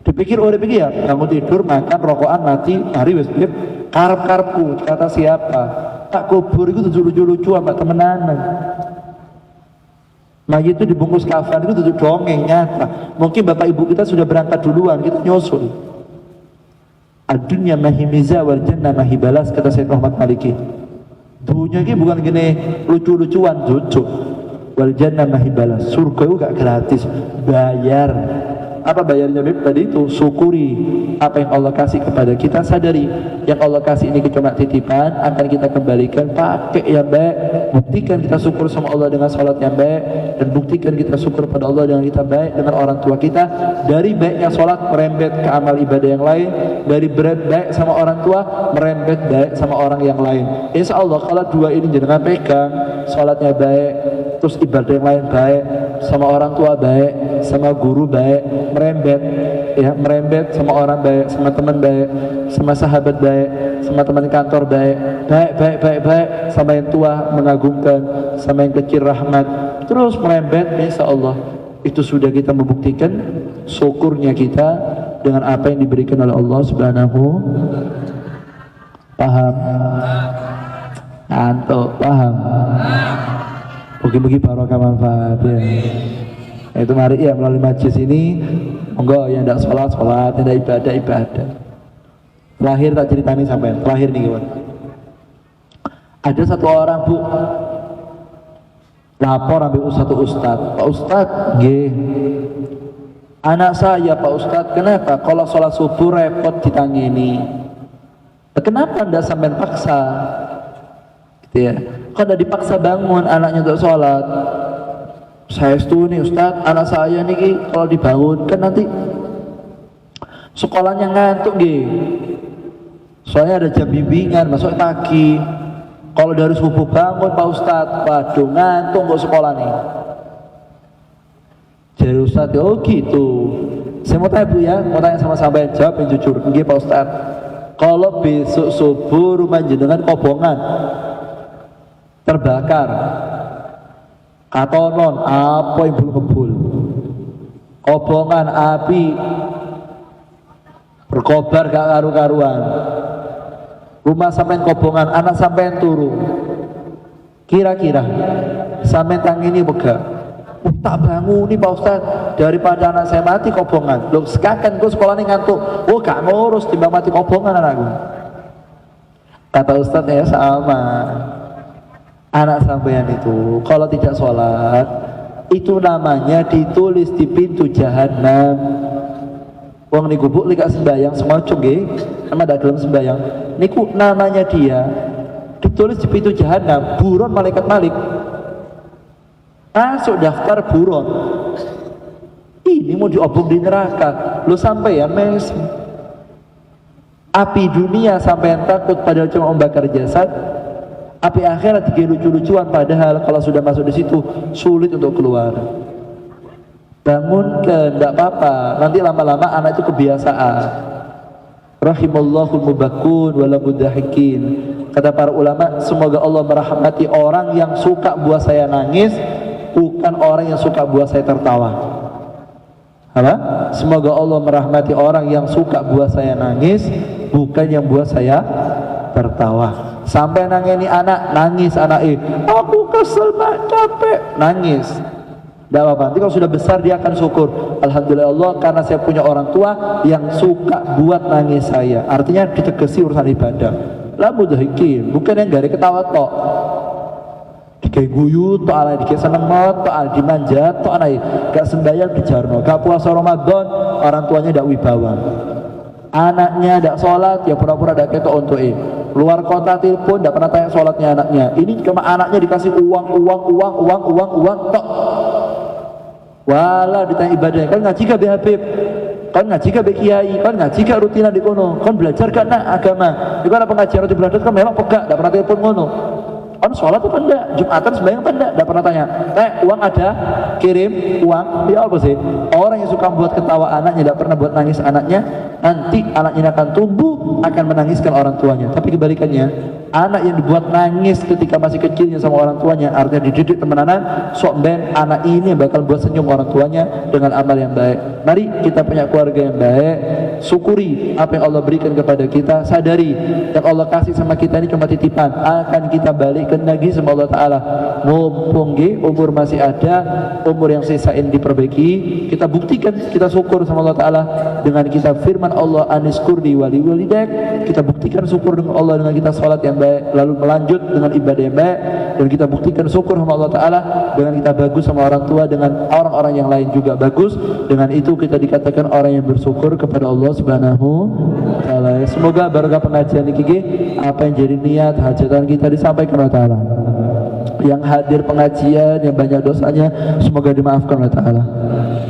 Dipikir ya, kamu tidur, makan, rokokan, mati, hari wes beb, karep-karepku, kata siapa? Tak kubur itu tujuh lucu-lucu sama temenanan. Mayit itu dibungkus kafan itu tujuh dongeng nyata. Mungkin bapak ibu kita sudah berangkat duluan, kita nyusul. Adunya mahimiza wal jannah mahibalas, kata Sayyid Rahmat Maliki. Dunia ini bukan gini lucu-lucuan, cucu. Wal jannah mahibalas, surga itu gak gratis, bayar. Apa bayarnya Beb? Tadi itu syukuri apa yang Allah kasih kepada kita, sadari yang Allah kasih ini cuma titipan, akan kita kembalikan, pakai yang baik, buktikan kita syukur sama Allah dengan salat yang baik, dan buktikan kita syukur pada Allah dengan kita baik dengan orang tua kita. Dari baiknya salat merembet ke amal ibadah yang lain, dari baik sama orang tua merembet baik sama orang yang lain. Insya Allah kalau dua ini jangan pegang, salatnya baik, terus ibadah yang lain baik, sama orang tua baik, sama guru baik, merembet sama orang baik, sama teman baik, sama sahabat baik, sama teman kantor baik, sama yang tua mengagumkan, sama yang kecil rahmat, terus merembet. Insya Allah itu sudah kita membuktikan syukurnya kita dengan apa yang diberikan oleh Allah Subhanahu. Paham? Antuk, paham? Mugi-mugi barokah manfaat ya. Itu mari ya melalui majlis ini, monggo yang tidak sholat, tidak ibadah. Terakhir tak ceritani sampai terakhir nih kawan. Ada satu orang Bu lapor ambil satu ustadz, Pak Ustadz, anak saya Pak Ustadz, kenapa kalau sholat subuh repot ditangani? Kenapa anda sampai paksa? Gitu ya. Kalau dipaksa bangun anaknya untuk sholat. Saya setuju nih Ustadz, anak saya nih kalau dibangun kan nanti sekolahnya ngantuk soalnya ada jam bimbingan masuk pagi. Kalau dari subuh bangun Pak Ustadz, waduh ngantuk kok sekolah nih. Jadi Ustadz, oh gitu. Saya mau tanya Bu ya, mau tanya sama sampean, jawab yang jujur. Nggih Pak Ustadz, kalau besok subuh rumah jenengan kobongan terbakar, katonon apa yang belum ngebul, kobongan api berkobar gak karu-karuan, rumah sampean kobongan, anak sampean turu, kira-kira sampean tangini bega, tak banguni Pak Ustadz, daripada anak saya mati kobongan. Loh sekarang gue sekolah ini ngantuk, oh gak ngurus timbang mati kobongan anakku. Kata Ustadz ya sama, Anak sampean itu kalau tidak sholat itu namanya ditulis di pintu jahanam. Wong niku bu lika sembayang semacam nggih, sama dak dalam sembayang. Niku namanya dia ditulis di pintu jahanam, buron malaikat Malik. Masuk daftar buron. Ini mau diobong di neraka. Lu sampean mes. Api dunia sampean takut padahal cuma membakar jasad. Api akhirat dikira lucu-lucuan padahal kalau sudah masuk di situ sulit untuk keluar. Bangunkan, tidak apa-apa. Nanti lama-lama anak itu kebiasaan. Rahimallahul mubakkun wala mudahikin. Kata para ulama, semoga Allah merahmati orang yang suka buat saya nangis, bukan orang yang suka buat saya tertawa. Apa? Semoga Allah merahmati orang yang suka buat saya nangis, bukan yang buat saya tertawa. Sampai nangis anak, nangis anak aku kesel pak, capek, nangis. Tidak apa-apa, nanti kalau sudah besar dia akan syukur. Alhamdulillah Allah, karena saya punya orang tua yang suka buat nangis saya. Artinya ditegesi urusan ibadah. Lah mudahikin, bukan yang gari ketawa tok. Dikai guyu tok, ala dikai seneng mot tok, ala dimanjat tok, ala gak sembahyang dijarno, gak puasa Ramadan, orang tuanya tidak wibawa. Anaknya tidak sholat, ya pura-pura tidak ketok untuk luar kota telepon, tidak pernah tanya sholatnya anaknya. Ini cuma anaknya dikasih uang tok. Walau ditanya ibadahnya, kan ngaji gak Habib, kan ngaji gak kiai, kan ngaji gak rutinan di kono, kan belajar gak nak agama. Di mana pengajian roti belajar kan memang pegak, tidak pernah telepon kono. Kan sholat apa enggak, Jumatan sembahyang apa enggak, tidak pernah tanya. Uang ada, kirim uang, ya apa sih? Orang yang suka buat ketawa anaknya, tidak pernah buat nangis anaknya, nanti anaknya akan tumbuh, akan menangiskan orang tuanya. Tapi kebalikannya, anak yang dibuat nangis ketika masih kecilnya sama orang tuanya, artinya dididik temenanan, sok ben anak ini yang bakal buat senyum orang tuanya dengan amal yang baik. Mari kita punya keluarga yang baik, syukuri apa yang Allah berikan kepada kita, sadari yang Allah kasih sama kita ini cuma titipan, akan kita balikkan lagi sama Allah Ta'ala. Mumpung umur masih ada, umur yang sisain diperbaiki, kita buktikan, kita syukur sama Allah Ta'ala dengan kita firman Allah aniskurdi wali walidek, kita buktikan syukur dengan Allah dengan kita sholat yang baik, lalu melanjut dengan ibadah yang baik, dan kita buktikan syukur sama Allah Ta'ala dengan kita bagus sama orang tua, dengan orang-orang yang lain juga bagus. Dengan itu kita dikatakan orang yang bersyukur kepada Allah Subhanahu wa Ta'ala. Semoga barokah pengajian ini, apa yang jadi niat hajatan kita disampaikan Allah Ta'ala. Yang hadir pengajian yang banyak dosanya semoga dimaafkan Allah Ta'ala.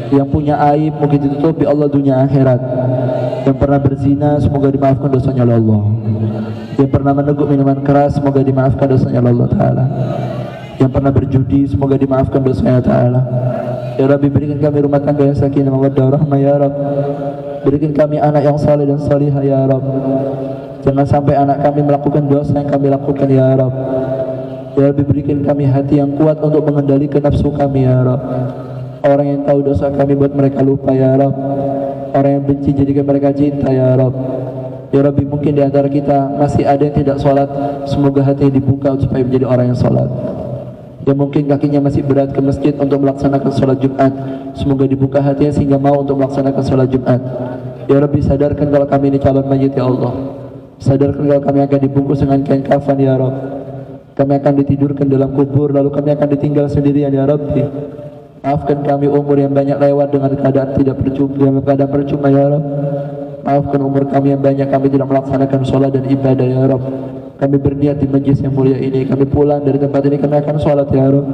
Yang punya aib mungkin ditutupi Allah dunia akhirat. Yang pernah berzina semoga dimaafkan dosanya oleh Allah. Yang pernah meneguk minuman keras semoga dimaafkan dosanya oleh Allah Ta'ala. Yang pernah berjudi semoga dimaafkan dosanya Allah Ta'ala. Ya Rabbi, berikan kami rumah tangga yang sakinah mawaddah warahmah ya Rabb. Berikan kami anak yang saleh dan salihah ya Rabb. Jangan sampai anak kami melakukan dosa yang kami lakukan ya Rabb. Ya Rabbi, berikan kami hati yang kuat untuk mengendalikan nafsu kami ya Rabb. Orang yang tahu dosa kami buat mereka lupa ya Rabb. Orang yang benci jadikan mereka cinta ya Rabb. Ya Rabbi, mungkin di antara kita masih ada yang tidak sholat, semoga hatinya dibuka supaya menjadi orang yang sholat. Yang mungkin kakinya masih berat ke masjid untuk melaksanakan sholat Jumat, semoga dibuka hatinya sehingga mau untuk melaksanakan sholat Jumat. Ya Rabbi, sadarkan kalau kami ini calon mayit ya Allah. Sadarkan kalau kami akan dibungkus dengan kain kafan ya Rabb. Kami akan ditidurkan dalam kubur, lalu kami akan ditinggal sendirian ya Rabbi. Maafkan kami umur yang banyak lewat dengan keadaan tidak percuma, dengan keadaan percuma ya Rabb. Maafkan umur kami yang banyak kami tidak melaksanakan sholat dan ibadah ya Rabb. Kami berniat di majlis yang mulia ini, kami pulang dari tempat ini kami akan sholat ya Rabb.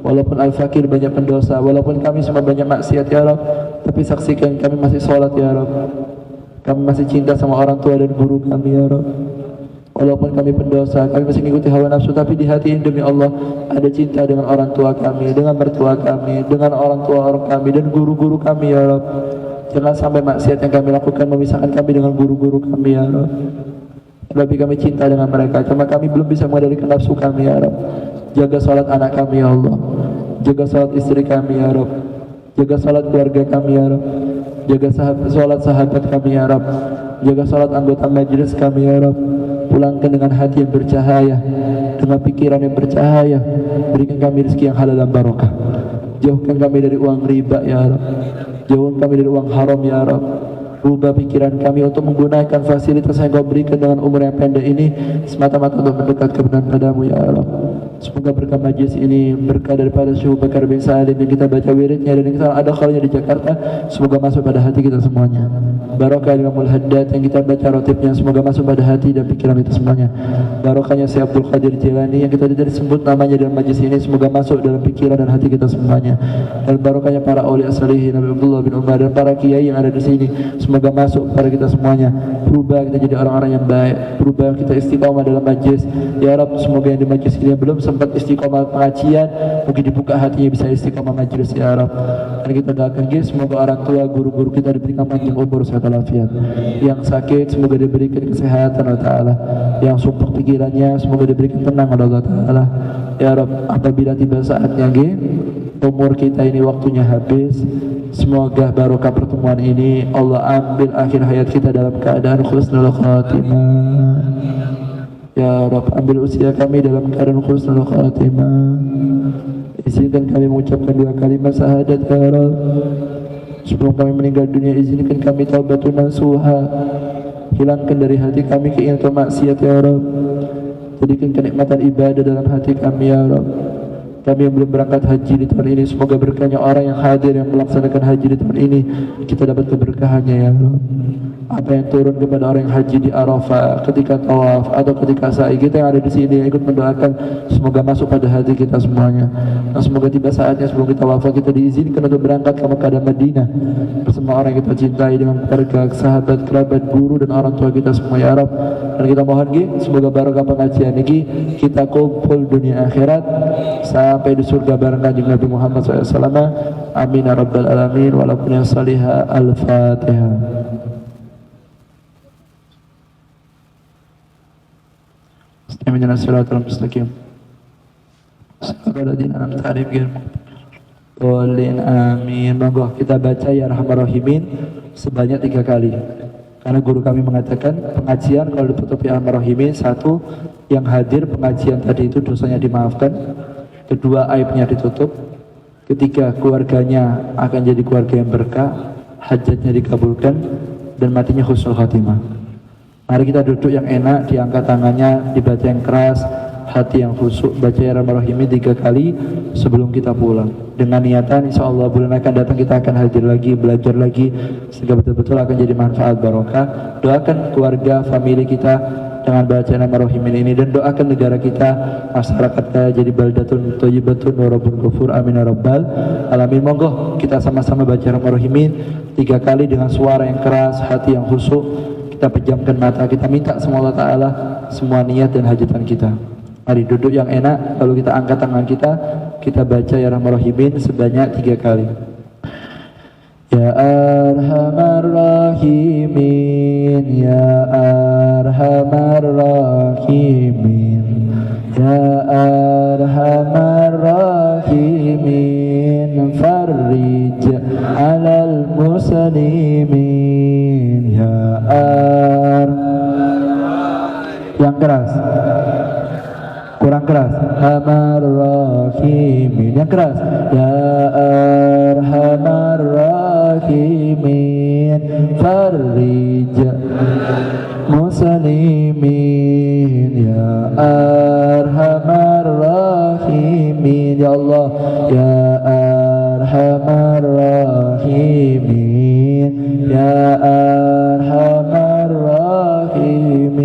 Walaupun al-fakir banyak pendosa, walaupun kami semua banyak maksiat ya Rabb, tapi saksikan kami masih sholat ya Rabb. Kami masih cinta sama orang tua dan guru kami ya Rabb. Walaupun kami pendosa, kami masih mengikuti hawa nafsu, tapi di hati ini demi Allah ada cinta dengan orang tua kami, dengan mertua kami, dengan orang tua orang kami dan guru-guru kami ya Rabb. Jangan sampai maksiat yang kami lakukan memisahkan kami dengan guru-guru kami ya Rabb. Tapi kami cinta dengan mereka, cuma kami belum bisa mengendalikan nafsu kami ya Rabb. Jaga salat anak kami ya Allah. Jaga salat istri kami ya Rabb. Jaga salat keluarga kami ya Rabb. Jaga salat sahabat kami ya Rabb. Jaga salat anggota majelis kami ya Rabb. Pulangkan dengan hati yang bercahaya, dengan pikiran yang bercahaya. Berikan kami rezeki yang halal dan barokah. Jauhkan kami dari uang riba ya Rabb. Jauhkan kami dari uang haram ya Rabb. Rubah pikiran kami untuk menggunakan fasilitas yang Kau berikan dengan umur yang pendek ini semata-mata untuk mendekat kebenaran padamu ya Allah. Semoga berkah majlis ini, berkah daripada Syekh Bakar bin Salim yang kita baca wiridnya dan yang kita ada khalnya di Jakarta, semoga masuk pada hati kita semuanya. Barokah Imamul Haddad yang kita baca rotibnya, semoga masuk pada hati dan pikiran kita semuanya. Barokahnya Syekh Abdul Qadir Jilani yang kita tidak disebut namanya dalam majlis ini, semoga masuk dalam pikiran dan hati kita semuanya. Dan barokahnya para aulia salihin Nabi Abdullah bin Umar dan para kiai yang ada di sini, semoga masuk pada kita semuanya. Berubah kita jadi orang-orang yang baik, berubah kita istiqomah dalam majlis ya Rabb. Semoga yang di majlis ini yang belum sempat istiqomah pengajian, mungkin dibuka hatinya bisa istiqomah majlis ya Rabb. Dan kita doakan semoga orang tua, guru-guru kita diberikan panjang umur sehat walafiat. Yang sakit semoga diberikan kesehatan Allah Ta'ala. Yang sumpah pikirannya semoga diberikan tenang oleh Allah Ta'ala ya Rabb. Apabila tiba saatnya umur kita ini waktunya habis, semoga barokah pertemuan ini Allah ambil akhir hayat kita dalam keadaan husnul khatimah ya Rabb. Ambil usia kami dalam keadaan husnul khatimah. Izinkan kami mengucapkan 2 kalimat syahadat ya Rabb. Sebelum kami meninggal dunia, izinkan kami taubatun nasuha. Hilangkan dari hati kami keinginan maksiat ya Rabb. Jadikan kenikmatan ibadah dalam hati kami ya Rabb. Kami yang belum berangkat haji di tahun ini, semoga berkahnya orang yang hadir yang melaksanakan haji di tahun ini, kita dapat keberkahannya ya Allah. Apa yang turun kepada orang yang haji di Arafah ketika tawaf atau ketika sa'i, kita yang ada di sini ikut mendoakan semoga masuk pada hati kita semuanya. Dan semoga tiba saatnya sebelum kita wafat kita diizinkan untuk berangkat ke Mekah dan Madinah bersama orang yang kita cintai, dengan keluarga, sahabat, kerabat, guru dan orang tua kita semua ya Rabb. Dan kita mohon semoga barokah pengajian ini kita kumpul dunia akhirat sampai di surga bareng Kanjeng Nabi Muhammad SAW. Amin ya rabbal alamin. Walaupun yang salihah. Al-Fatihah. Istami'na siratal mustaqim. Assalamualaikum warahmatullahi wabarakatuh. Amin. Monggo kita baca ya Rahman Rahimin sebanyak 3 kali. Karena guru kami mengatakan pengajian kalau ditutup ya Rahman Rahimin, 1, yang hadir pengajian tadi itu dosanya dimaafkan. 2, aibnya ditutup. 3, keluarganya akan jadi keluarga yang berkah, hajatnya dikabulkan dan matinya husnul khatimah. Mari kita duduk yang enak, diangkat tangannya, dibaca yang keras, hati yang khusyuk, baca ya Rahman Rahim 3 kali sebelum kita pulang. Dengan niatan insya Allah bulan akan datang kita akan hadir lagi, belajar lagi, sehingga betul-betul akan jadi manfaat barokah. Doakan keluarga, famili kita dengan bacaan Rahman Rahim ini, dan doakan negara kita, masyarakat kita jadi baldatun thayyibatun wa rabbun ghafur. Amin ya rabbal alamin. Monggo kita sama-sama baca Rahman Rahim 3 kali dengan suara yang keras, hati yang khusyuk. Kita pejamkan mata, kita minta sama Allah Ta'ala semua niat dan hajatan kita. Mari duduk yang enak, lalu kita angkat tangan kita baca ya Rahman Rahimin sebanyak 3 kali. Ya Arhamar Rahimin, Ya Arhamar Rahimin, Ya Arhamar Rahimin, Farrij alal muslimin, Ya yang keras, kurang keras. Arhamar Rahimin, yang keras. Ya Arhamar Rahimin, Farrij muslimin, Ya Arhamar Rahimin. Ya Allah, Ya Arhamar Rahimin, Ya Arhamar Rahimin,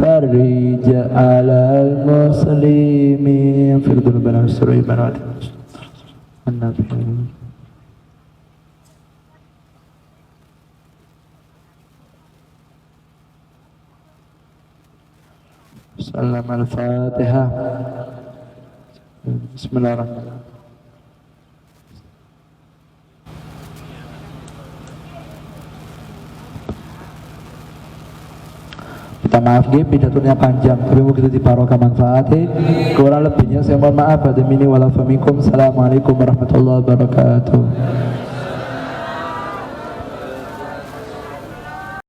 Farrij alal muslimin, Firdul bana surah bana An-Nabi. Salam al-Fatihah. Bismillahirrahmanirrahim. Kita maaf pidatonya panjang, tapi mungkin itu barokah manfaatnya. Kurang lebihnya saya mohon maaf. Assalamualaikum warahmatullahi wabarakatuh.